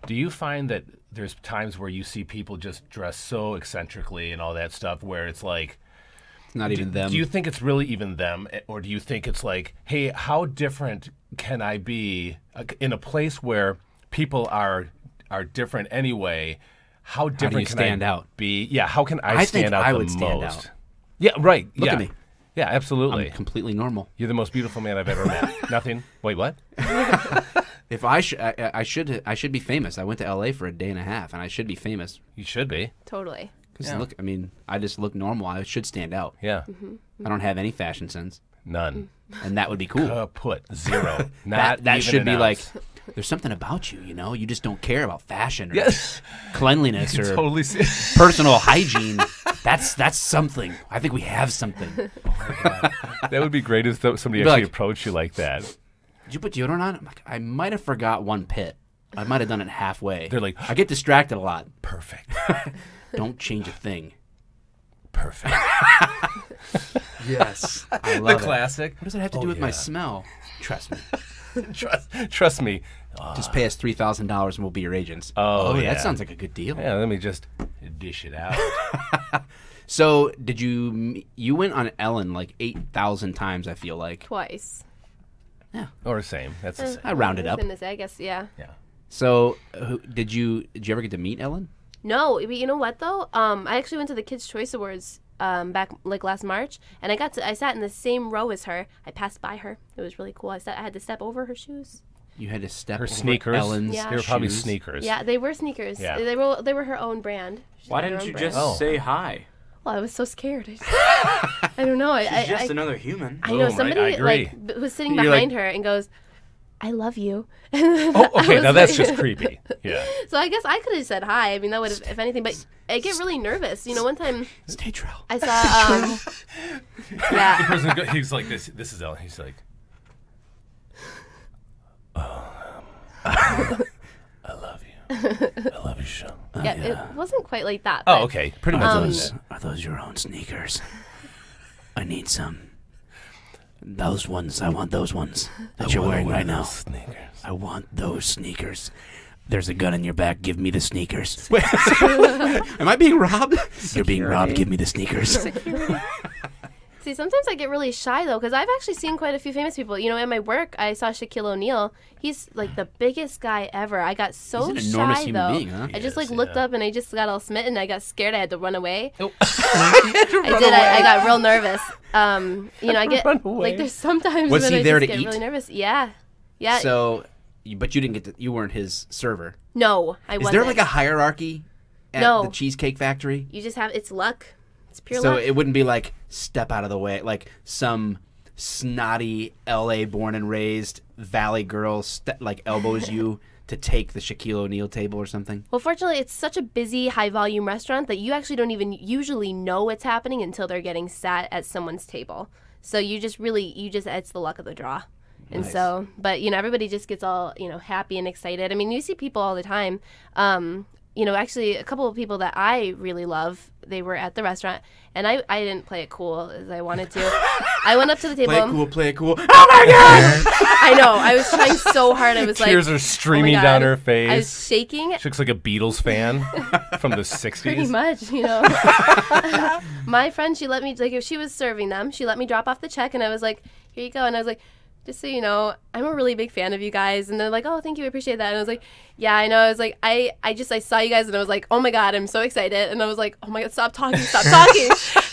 Do you find that there's times where you see people just dress so eccentrically and all that stuff where it's like, not even them? Do you think it's really even them? Or do you think it's like, hey, how different can I be in a place where people are different anyway? How different can stand I out? Be? Yeah, how can I stand out the most? Stand out. Yeah, right. Look at me. Yeah, absolutely. I'm completely normal. You're the most beautiful man I've ever met. Nothing. Wait, what? If I should be famous. I went to LA for a day and a half, and I should be famous. You should be. Totally. Because look, I mean, I just look normal. I should stand out. Yeah. Mm-hmm. I don't have any fashion sense. None. And that would be cool. Kaput. Zero. Not that even should an be ounce. like, there's something about you, You just don't care about fashion or Yes. cleanliness or Totally see. personal hygiene. That's something. I think we have something. That would be great if somebody Be actually like, approached you like that. Did you put deodorant on? I'm like, I might have forgot one pit. I might have done it halfway. They're like, I get distracted a lot. Perfect. Don't change a thing. Perfect. Yes. I love the classic. What does it have to do with my smell? Trust me. Trust me. Just pay us $3,000 and we'll be your agents. Oh, yeah. That sounds like a good deal. Yeah, let me just dish it out. So, did you went on Ellen like 8,000 times, I feel like. Twice. Yeah. Or the same. That's the same. I rounded up. I guess, yeah. Yeah. So, did you ever get to meet Ellen? No, but you know what though? I actually went to the Kids' Choice Awards back like last March, and I sat in the same row as her. I passed by her. It was really cool. I had to step over her shoes. You had to step her over sneakers. Ellen's They were probably shoes. sneakers. Yeah, they were sneakers. Yeah. They were her own brand. Why didn't you just say hi? Well, I was so scared. I don't know. She's just another human. I know. Somebody I agree. who's sitting You're behind her and goes, "I love you." Oh, okay. Now that's just creepy. Yeah. So I guess I could have said hi. I mean, that would have, if anything. But I get really nervous. One time Stay true. I saw. Yeah. The person he's like this. This is Ellen. He's like, I love you. I love you, Sean. Yeah, it wasn't quite like that. Oh, but, okay. Pretty much. Are those your own sneakers? I need some. Those ones. I want those ones that you're wearing right now. Sneakers. I want those sneakers. There's a gun in your back. Give me the sneakers. Am I being robbed? You're being robbed. Give me the sneakers. See, sometimes I get really shy though, because I've actually seen quite a few famous people. You know, at my work, I saw Shaquille O'Neal. He's like the biggest guy ever. I got so He's an enormous shy human though. being, huh? I just like looked up and I just got all smitten. I got scared. I had to run away. Oh. I did. I got real nervous. You know, I get Run away. like there's sometimes Was when he I there just to get eat? really nervous. Yeah, yeah. So, but you didn't get to. You weren't his server. No, I wasn't. Is there like a hierarchy at No. the Cheesecake Factory? You just have it's luck. It's pure So luck. it wouldn't be like step out of the way, like some snotty L.A. born and raised Valley girl like elbows you to take the Shaquille O'Neal table or something. Well, fortunately, it's such a busy, high-volume restaurant that you actually don't even usually know what's happening until they're getting sat at someone's table. So you just it's the luck of the draw. And Nice. so, but, you know, everybody just gets all, you know, happy and excited. I mean, you see people all the time. You know, actually, a couple of people that I really love, they were at the restaurant, and I didn't play it cool as I wanted to. I went up to the table. Play it cool. Oh, my God! I know. I was trying so hard. I was like... Tears are streaming oh my down God. her face. I was shaking. She looks like a Beatles fan from the 60s. Pretty much, you know. My friend, she let me, like, if she was serving them, she let me drop off the check, and I was like, here you go. And I was like, just so you know, I'm a really big fan of you guys. And they're like, oh, thank you, I appreciate that. And I was like, yeah, I know. I was like, I saw you guys, and I was like, oh my God, I'm so excited. And I was like, oh my God, stop talking.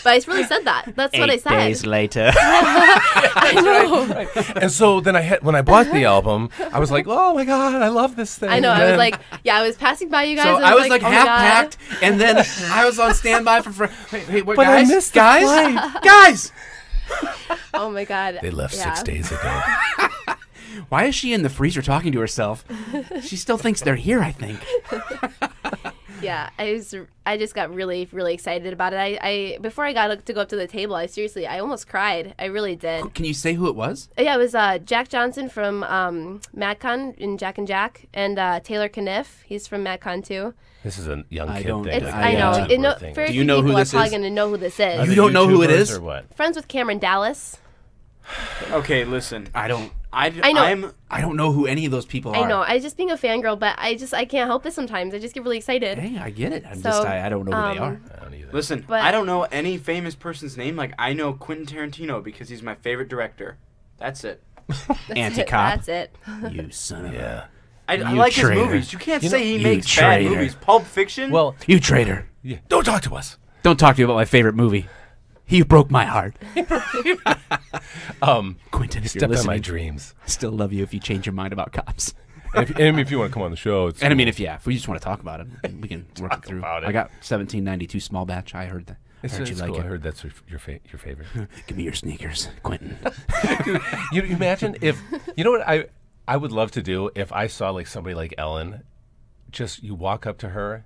But I really said that. That's what I said. 8 days later. I know. Right. And so then when I bought the album, I was like, oh my God, I love this thing. I know. And I was then- like, yeah, I was passing by you guys. So and I was like oh my half God. packed, and then I was on standby for. Wait, what, But I guys? missed the guys, flight. guys. Oh my God. They left Yeah. 6 days ago. Why is she in the freezer talking to herself? She still thinks they're here, I think. Yeah, I just got really, really excited about it. I before I got to go up to the table, I almost cried. I really did. Can you say who it was? Yeah, it was Jack Johnson from MadCon in Jack and Jack, and Taylor Caniff. He's from MadCon too. This is a young I kid don't- thing. It's- like I a know. YouTuber It no, thing. very Do few you know who people this are probably is? going to know who this Are is. they You don't know who it YouTubers is? Or what? Friends with Cameron Dallas. Okay, listen. I don't. I know. I don't know who any of those people are. I know. I just being a fangirl, but I can't help it sometimes. I just get really excited. Hey, I get it. So, I don't know who they are. I don't either. Listen, But- I don't know any famous person's name. Like, I know Quentin Tarantino because he's my favorite director. That's it. Anti-cop. That's it. You son of a. Yeah. I You like traitor. his movies. You can't You know- say he You makes bad traitor. movies. Pulp Fiction? Well, You traitor. yeah. Don't talk to us. Don't talk to me about my favorite movie. He broke my heart. Quentin, You if you're stepped on listening, my dreams. I still love you if you change your mind about cops. And if you want to come on the show, it's And I mean, if we just want to talk about it, we can work it Talk through. about it. I got 1792 small batch. I heard that. it's, heard you it's like cool. it. I heard that's your favorite. Give me your sneakers, Quentin. You imagine if you know what I would love to do if I saw like somebody like Ellen, just you walk up to her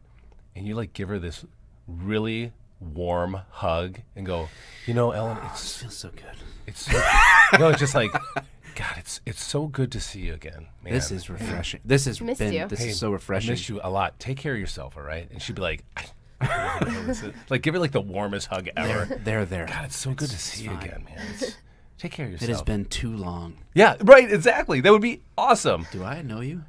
and you like give her this really warm hug and go, you know, Ellen, This feels so good. it's so, no, it's just like, God, it's so good to see you again, man. This is refreshing. This has Missed been. you. This Hey, is so refreshing. I miss you a lot. Take care of yourself, all right? And she'd be like, like give her like the warmest hug ever. There. God, it's so good to It's see you fine. again, man. Take care of yourself. It has been too long. Yeah, right. Exactly. That would be awesome. Do I know you?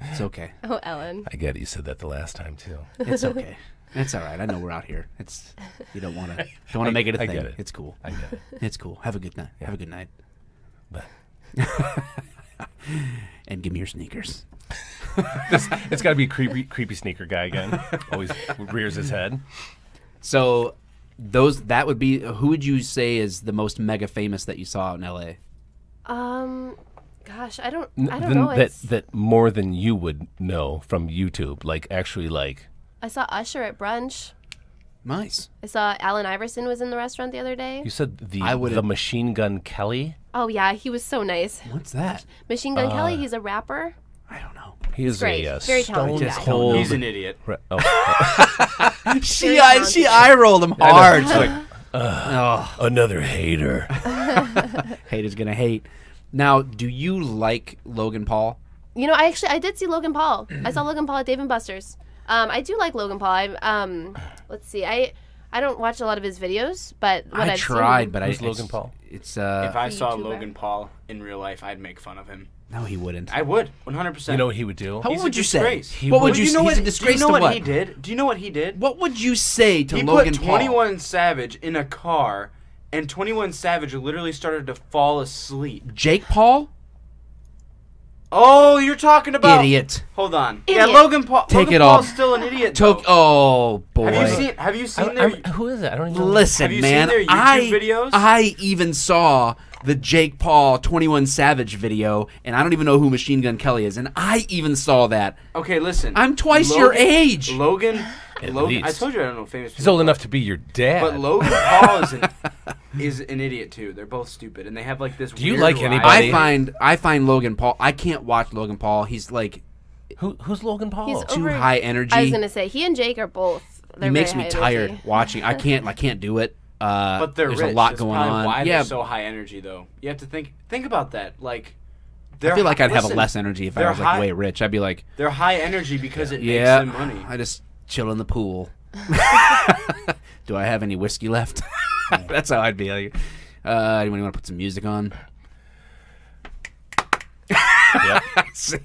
It's okay. Oh, Ellen. I get it. You said that the last time too. It's okay. It's all right. I know we're out here. It's you don't want to make it a I thing. get it. It's cool. I get it. It's cool. Have a good night. Have a good night. But And give me your sneakers. it's got to be a creepy sneaker guy again. Always rears his head. So that would be who would you say is the most mega famous that you saw in LA? Gosh, I don't Then know. that more than you would know from YouTube. Like actually, like I saw Usher at brunch. Nice. I saw Allen Iverson was in the restaurant the other day. you said, I the would've- Machine Gun Kelly. Oh yeah, he was so nice. What's that? Machine Gun Kelly, he's a rapper. I don't know. He is great. a Very talented stone guy. cold. He's an idiot. She eye rolled him hard. She's like, Another hater. haters gonna hate. Now, do you like Logan Paul? You know, I did see Logan Paul. I saw Logan Paul at Dave & Buster's. I do like Logan Paul. Let's see. I don't watch a lot of his videos, but what I I've tried, seen, but Who's Logan Paul? It's If I saw YouTuber. Logan Paul in real life, I'd make fun of him. no, he wouldn't. I would, 100%. You know what he would do? How He's what a would you disgrace. say? What would you? Do you know he's what? a disgrace do you know to what what? he did? Do you know what he did? What would you say to He Logan put Paul? 21 Savage in a car and 21 Savage literally started to fall asleep. Jake Paul? Oh, you're talking about Idiot. Hold on. Idiot. Yeah, Logan Paul. Take Logan it Paul's off. still an idiot. Oh boy. Have you seen their Who is it? I don't even know. Listen, Have you man. seen their YouTube videos? I even saw the Jake Paul 21 Savage video, and I don't even know who Machine Gun Kelly is, and I even saw that. Okay, listen. I'm twice your age. Logan. At Logan. I least. told you I don't know famous people. He's old enough to be your dad. But Logan Paul is an idiot too. They're both stupid, and they have like this. Do you weird like rivalry. anybody? I find Logan Paul. I can't watch Logan Paul. He's like Who's Logan Paul? He's too over- high energy. I was gonna say he and Jake are both. He They're makes very me high tired energy. watching. I can't do it. But they're there's rich. a lot That's going probably on. Why Yeah, they're so high energy though. You have to think about that. Like, I feel like I'd have listen, less energy if I they're was like high- way rich. I'd be like, They're high energy because it makes yeah, them money. I just chill in the pool. Do I have any whiskey left? That's how I'd be like. Anyone want to put some music on? Yep.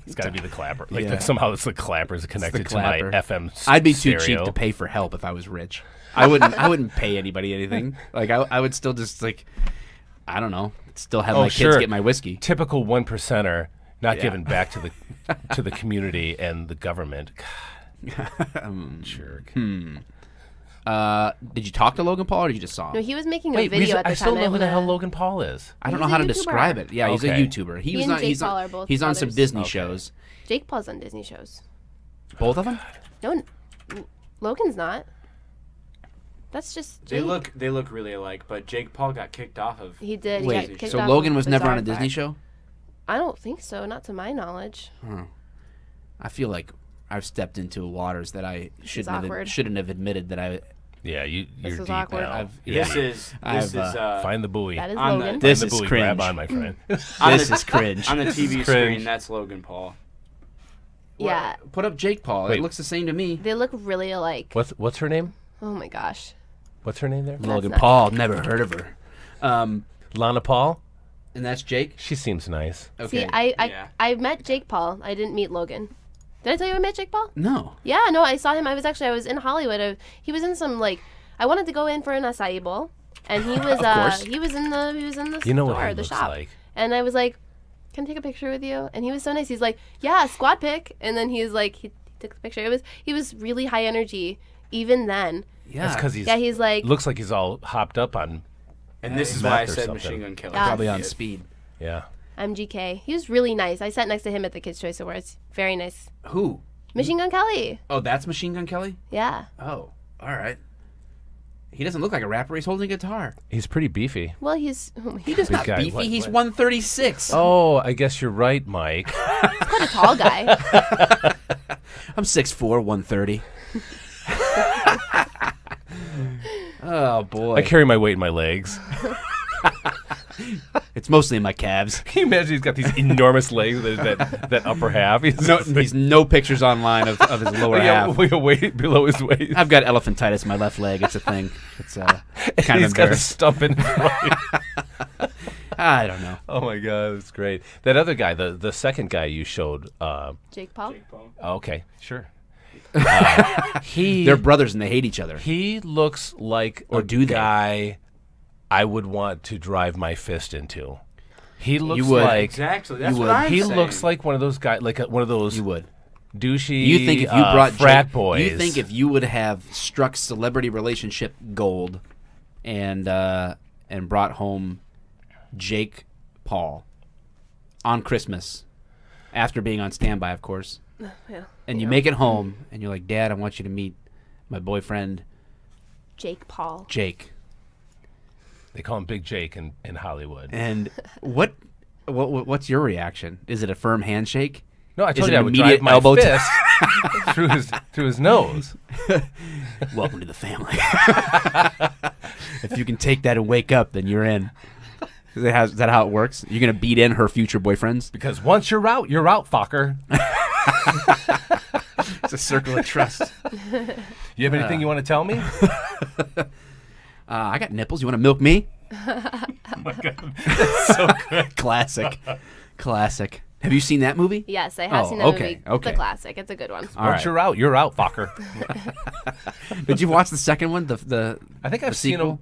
It's got to be the clapper. Like Yeah. somehow it's the clappers connected to my clapper. FM. I'd be too stereo. cheap to pay for help if I was rich. I wouldn't pay anybody anything. Like I would still just like, I don't know, still have my kids get my whiskey. Typical 1%er, not Yeah. giving back to the community and the government. Jerk. Did you talk to Logan Paul or did you just saw him? No, he was making a Wait, video at the I time. still know who the hell wanna- Logan Paul is. I don't He's know how a to YouTuber. describe it. Yeah, he's a Okay. YouTuber. He and Jake Paul are both he's on some brothers. Disney Okay. shows. Jake Paul's on Disney shows. Both of them? No, Logan's not. That's just They Jake. look really alike, but Jake Paul got kicked off of. He did. He Wait, got kicked so off Logan of was never on a Bizarre Disney Fact. show? I don't think so. Not to my knowledge. I feel like I've stepped into waters that I awkward. shouldn't have admitted that I. Yeah, you're is deep awkward. now. This is Find the buoy. That is on the- Logan. This Find the is buoy. cringe. Grab on, my friend. This is cringe. on the This TV is cringe. screen. That's Logan Paul. Yeah, Put up Jake Paul. Wait. It looks the same to me. they look really alike. What's her name? Oh my gosh. What's her name there? Logan not- Paul. Never heard of her. Lana Paul. And that's Jake. She seems nice. Okay. See, I Yeah. I met Jake Paul. I didn't meet Logan. Did I tell you I met Jake Paul? No. Yeah, no, I saw him. I was in Hollywood. He was in some I wanted to go in for an acai bowl, and he was course. he was in the You know store, what he the looks shop. like. And I was like, "Can I take a picture with you?" And he was so nice. He's like, "Yeah, squad pic." And then he took the picture. He was really high energy even then. Yeah. That's because He's like looks like he's all hopped up on. And this is Meth why I or said something. Machine Gun Kelly. Yeah. Probably on speed. Yeah. MGK. He was really nice. I sat next to him at the Kids' Choice Awards. Very nice. Who? Machine Gun Kelly. Oh, that's Machine Gun Kelly? Yeah. Oh, all right. He doesn't look like a rapper. He's holding a guitar. He's pretty beefy. Well, he's He's not guy. beefy. What- He's what? 136. Oh, I guess you're right, Mike. quite a tall guy. I'm 6'4", 130. Oh, boy. I carry my weight in my legs. It's mostly in my calves. Can you imagine he's got these enormous legs, that upper half? He's There's no pictures online of his lower half. weight below his waist. I've got elephantitis in my left leg. It's a thing. It's kind of He's got a embarrassing. stump in his leg. I don't know. Oh my god, that's great. That other guy, the second guy you showed. Jake Paul. Okay, sure. He They're brothers and they hate each other. he looks like Or a do they? guy I would want to drive my fist into. He looks would. like Exactly. That's You what would. I'm he saying. looks like one of those guys, like one of those You would. douchey. You think if you brought frat Jake, boys, you think if you would have struck celebrity relationship gold, and brought home Jake Paul on Christmas, after being on standby, of course, Yeah. and you make it home, and you're like, Dad, I want you to meet my boyfriend Jake Paul. Jake. they call him Big Jake in Hollywood. And what's your reaction? Is it a firm handshake? No, I Is told it you I an would immediate drive my elbow fist through his nose. Welcome to the family. If you can take that and wake up, then you're in. Is that how it works? You're gonna beat in her future boyfriends? Because once you're out, fucker. It's a circle of trust. You have anything you want to tell me? I got nipples. You want to milk me? Oh my god, that's so good. Classic. Have you seen that movie? Yes, I have Oh, seen that okay, movie. okay. It's a classic. It's a good one. All Once right. you're out, fucker. Did you watch the second one? The I think I've the seen sequel?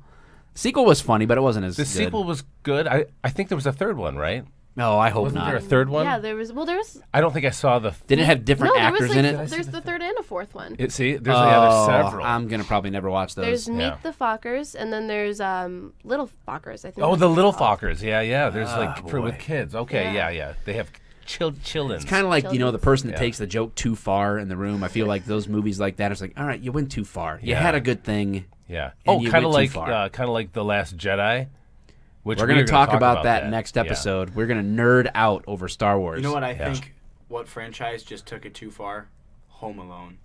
Sequel was funny, but it wasn't as The good. sequel was good. I think there was a third one, right? No, I hope Wasn't not. there a third one? Yeah, there was. Well, there was. I don't think I saw the. Did it have different No, there was actors like, in it? there's the third and a fourth one. See, there's there's several. I'm gonna probably never watch those. There's Meet the Fockers, and then there's Little Fockers. I think. Oh, that's the what Little it's called. Fockers. Yeah. There's like for with boy. kids. Okay, Yeah. yeah. They have chillins. It's kind of like the person that Yeah. takes the joke too far in the room. I feel like those movies like that. It's like, all right, you went too far. You Yeah. had a good thing. Yeah. and Oh, you kind of went too like far. The Last Jedi. Which We're gonna talk about that that next Yeah. episode. We're gonna nerd out over Star Wars. You know what I think? What franchise just took it too far? Home Alone.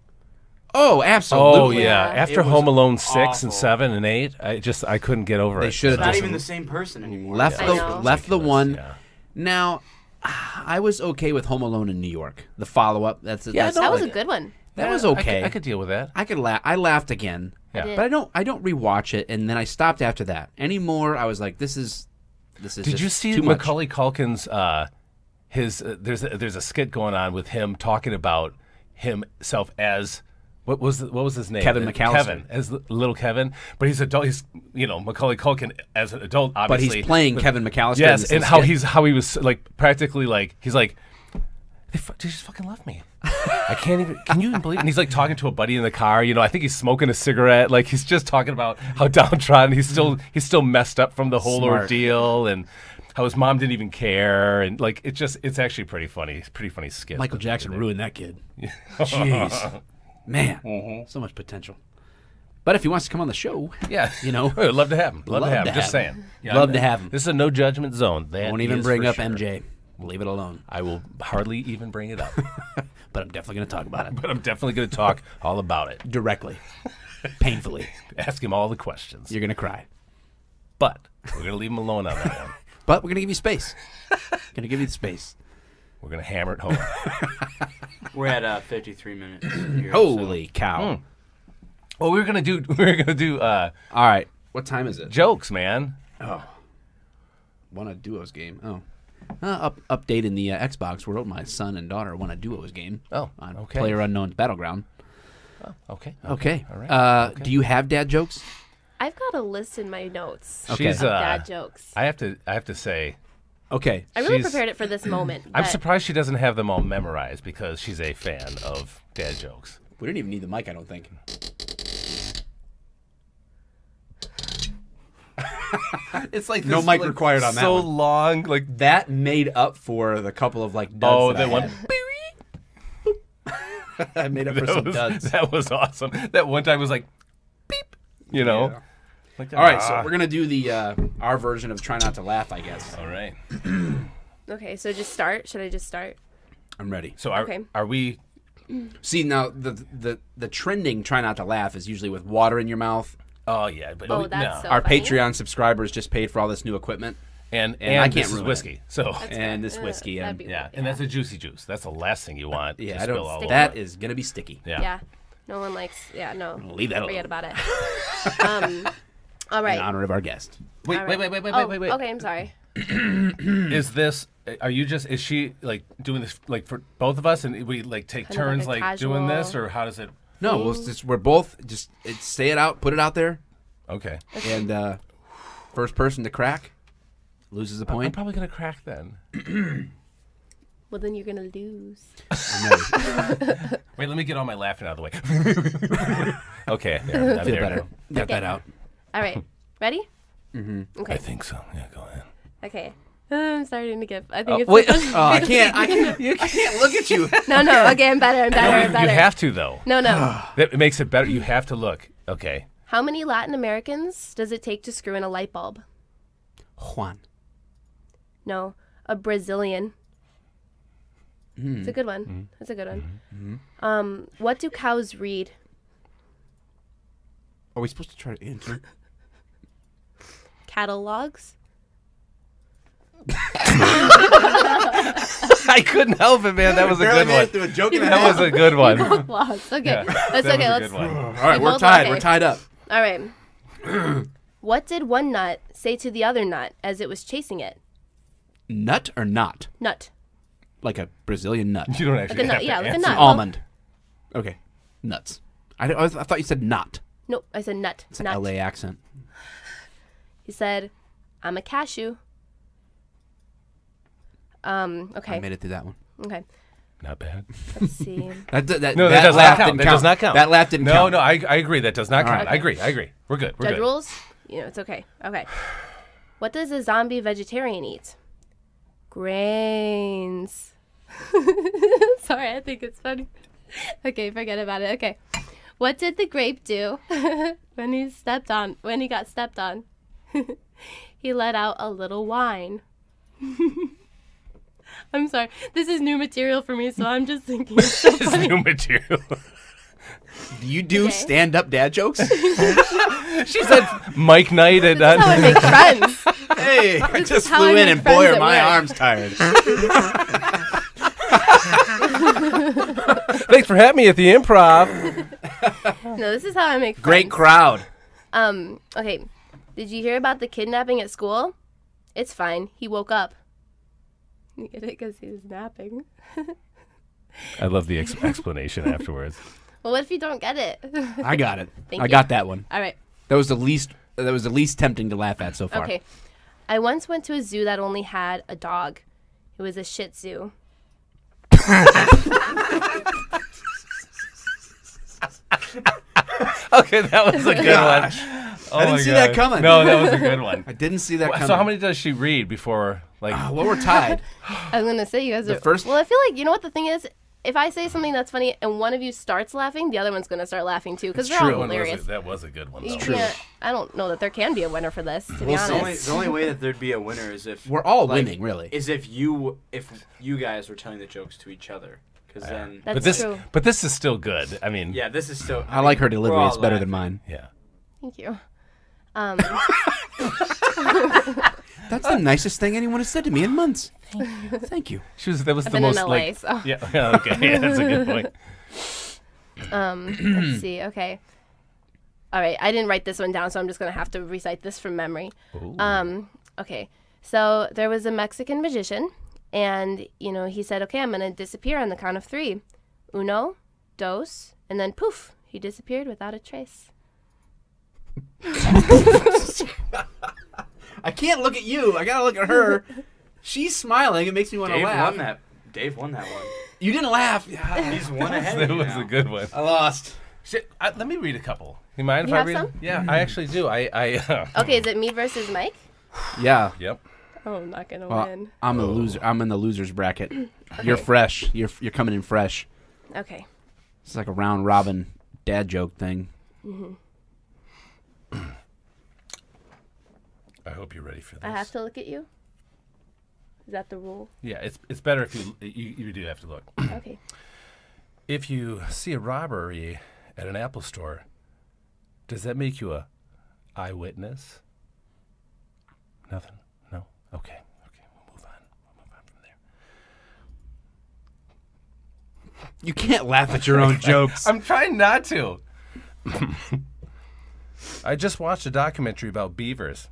Oh, Oh absolutely. yeah. Yeah. After It was Home Alone 6 and awful. 7 and 8, I couldn't get over They it. should have It's not just even the same person anymore. left I the know. left the one. Yeah. Now, I was okay with Home Alone in New York. The follow up. That's Yeah, That was a good one. that was I okay. could deal with that. I could laugh. I laughed again. Yeah. did. But I don't rewatch it, and then I stopped after that. Anymore, I was like, this is Did just you see too much. Macaulay Culkin's his there's a skit going on with him talking about himself as what was his name? Kevin McAllister. Kevin as little Kevin, but he's adult. He's Macaulay Culkin as an adult, But obviously. he's playing Kevin McAllister. in Yes, this and little skit. how he was like practically like he's like they just fucking left me. I can't even. Can you even believe? And he's like talking to a buddy in the car. I think he's smoking a cigarette. Like he's just talking about how downtrodden he's still messed up from the whole Smart. ordeal, and how his mom didn't even care. And like it's actually pretty funny. It's a pretty funny skit. Michael Jackson ruined that kid. Jeez, man, so much potential. But if he wants to come on the show, Yeah, you know, I'd love to have him. Love to have him. Just have him. saying. Love to have him. This is a no judgment zone. That won't even is bring for up sure. MJ. Leave it alone. I will hardly even bring it up. But I'm definitely going to talk about it But I'm definitely going to talk all about it. directly, painfully. Ask him all the questions. You're going to cry. But we're going to leave him alone on that one. But we're going to give you space. Going to give you the space. We're going to hammer it home. We're at 53 minutes. Here, Holy cow. Well, we're going to do All right. What time is it? jokes, man. Won a duos game. Oh. Update in the Xbox world. My son and daughter won a duos game. Oh, on okay. PlayerUnknown's Battleground. Okay. Okay. All right. Do you have dad jokes? I've got a list in my notes Okay. She's of dad jokes. I have to say Okay. I really she's- prepared it for this moment. I'm but surprised she doesn't have them all memorized because she's a fan of dad jokes. We didn't even need the mic, I don't think. It's like no this, mic like, required on that so one. long, like That made up for the couple of like duds that one. I made up for some duds. That was awesome. That one time was like, beep. Yeah. Like, All right, so we're gonna do the our version of try not to laugh, I guess. all right. Okay, so just start. Should I just start? I'm ready. So Okay. are we? See now the trending try not to laugh is usually with water in your mouth. Oh yeah, but Oh, that's so Our funny. Patreon subscribers just paid for all this new equipment. and I can't this is ruin it. whiskey. So And this whiskey, that'd and be yeah, weird, and that's a juicy juice. That's the last thing you want. yeah, to I spill don't. all over. That is gonna be sticky. Yeah. Yeah. No one likes. Yeah, no. Leave that Forget alone. about it. All right. In honor of our guest. Wait, All wait, right. wait, wait, Oh, wait, wait. Okay, I'm sorry. Is this? Are you just? Is she like doing this like for both of us, and we like take Kind of turns like a like doing this, casual- or how does it? No, we're both just say it out, put it out there, Okay. and first person to crack loses a I'm point. probably gonna crack then. Well, then you're gonna lose. Wait, let me get all my laughing out of the way. Okay. Yeah, I'm Feel there better. now. Get that out. All right. Ready? Mm-hmm. I Okay. think so. Yeah, go ahead. Okay. I'm starting to get. I think it's. Wait, I can't. You can't look at you. No. Okay, I'm better. I'm better. I'm You better. have to though. No. That makes it better. You have to look. Okay. How many Latin Americans does it take to screw in a light bulb? Juan. No, a Brazilian. It's a good one. That's a good one. What do cows read? Are we supposed to try to answer? Catalogs. I couldn't help it, man. That was a good one. Do a joke in That was a good one. Lost. Okay, Yeah, that's that okay. was a Let's. good one. All right, We we're both- tied. okay. We're tied up. All right. What did one nut say to the other nut as it was chasing it? Nut or not? Nut. Like a Brazilian nut. You don't actually nut, have to yeah, like a answer. nut. Almond. Okay. Nuts. I thought you said not. No, I said nut. It's an nut. LA accent. He said, I'm a cashew. Okay. I made it through that one. Okay. Not bad. Let's see. No, that does not count. That does not count. That laugh didn't count. No, I agree. That does not count. right. I agree. We're good. We're Judge good. rules? You know, it's okay. Okay. What does a zombie vegetarian eat? Grains. Sorry, I think it's funny. Okay, forget about it. Okay. What did the grape do when he got stepped on? He let out a little wine. I'm sorry. This is new material for me, so I'm just thinking it's so It's funny. new material. Do you do stand-up dad jokes? She said Mike Knight and This is how I make friends. Hey, I This just is how flew I in make and boy friends are at my work. arms tired. Thanks for having me at the Improv. No, this is how I make friends. Great crowd. Okay. Did you hear about the kidnapping at school? It's fine. He woke up. You get it? Because he was napping. I love the explanation afterwards. Well, what if you don't get it? I got it. Thank I you. got that one. All right. That was the least tempting to laugh at so far. Okay. I once went to a zoo that only had a dog. It was a Shih Tzu. Okay, that was a good one. Oh I didn't my see that God. coming. No, that was a good one. I didn't see that coming. So how many does she read before, like... Well, we're tied. I was gonna say you guys The are. first- Well, I feel like you know what the thing is. If I say something that's funny and one of you starts laughing, the other one's gonna start laughing too because they're all hilarious. That was a good one, You though. can't- I don't know that there can be a winner for this. To be Well, honest. the only way that there'd be a winner is if We're all winning, really. Is if you guys were telling the jokes to each other, because then. That's true. But this is still good. I mean... Yeah, this is still. I like her we're delivery. all It's better than laughing. mine. Yeah. Thank you. That's the nicest thing anyone has said to me in months. Thank you. That was I've the been in most LA, like... so. Yeah, okay. Yeah, that's a good point. Let's see. Okay. All right. I didn't write this one down, so I'm just gonna have to recite this from memory. Okay. So there was a Mexican magician, and he said, "Okay, I'm gonna disappear on the count of 3. 1, 2, and then poof, he disappeared without a trace." I can't look at you. I gotta look at her. She's smiling. It makes me want to laugh. Dave won that one. You didn't laugh. He's one ahead. That of you was now. a good one. I lost. Shit, let me read a couple. You mind You if I have read some? them? Yeah, I actually do. Okay, is it me versus Mike? Yeah. Yep. Oh, I'm not gonna Well, win. I'm a loser. I'm in the losers bracket. You're fresh. You're coming in fresh. Okay. It's like a round robin dad joke thing. I hope you're ready for this. I have to look at you. Is that the rule? Yeah, it's better if you do have to look. Okay. If you see a robbery at an Apple store, does that make you a eyewitness? Nothing? No? Okay. We'll move on. From there. You can't laugh at your own jokes. I'm trying not to. I just watched a documentary about beavers.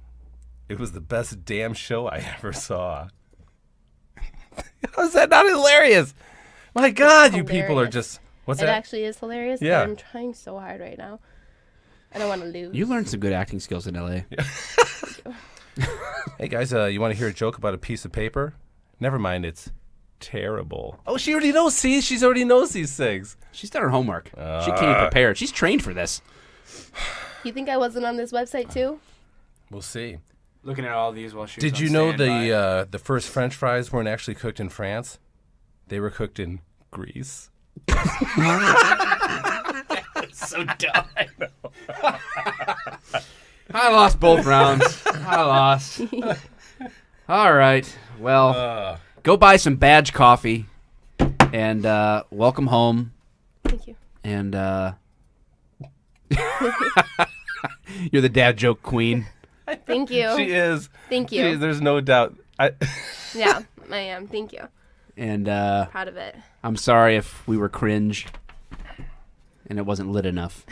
It was the best damn show I ever saw. How is that not hilarious? My God, you people are just... What's It that? actually is hilarious, Yeah. but I'm trying so hard right now. I don't want to lose. You learned some good acting skills in LA. Hey, guys, you want to hear a joke about a piece of paper? Never mind, it's terrible. Oh, she already knows. See, she already knows these things. She's done her homework. She came prepared. She's trained for this. You think I wasn't on this website too? We'll see. Looking at all these while she was Did on you know standby. the first French fries weren't actually cooked in France? They were cooked in Greece. So dumb. I know. I lost both rounds. I lost. All right. Well, go buy some Badge coffee and welcome home. Thank you. And you're the dad joke queen. Thank you. She is. Thank you. There's no doubt. Yeah, I am. Thank you. And Proud of it. I'm sorry if we were cringe and it wasn't lit enough.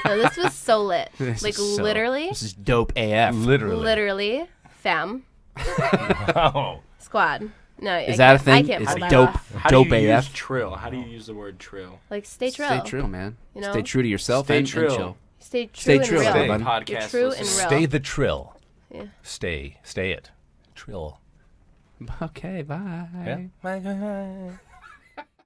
No, this was so lit. This Like is so- literally. This is dope AF. Literally. Fam. Wow. Squad. No, Is that a thing? I can't It's pull that dope. off. How Dope do you AF. use trill? How do you use the word trill? Like stay trill. Stay true, man. You know? Stay true to yourself Stay and trill. chill. Stay true Stay and true, real. everyone. Podcast You're true and listeners. real. Stay the trill. Yeah. Stay it. Trill. Okay, bye. Yeah. Bye.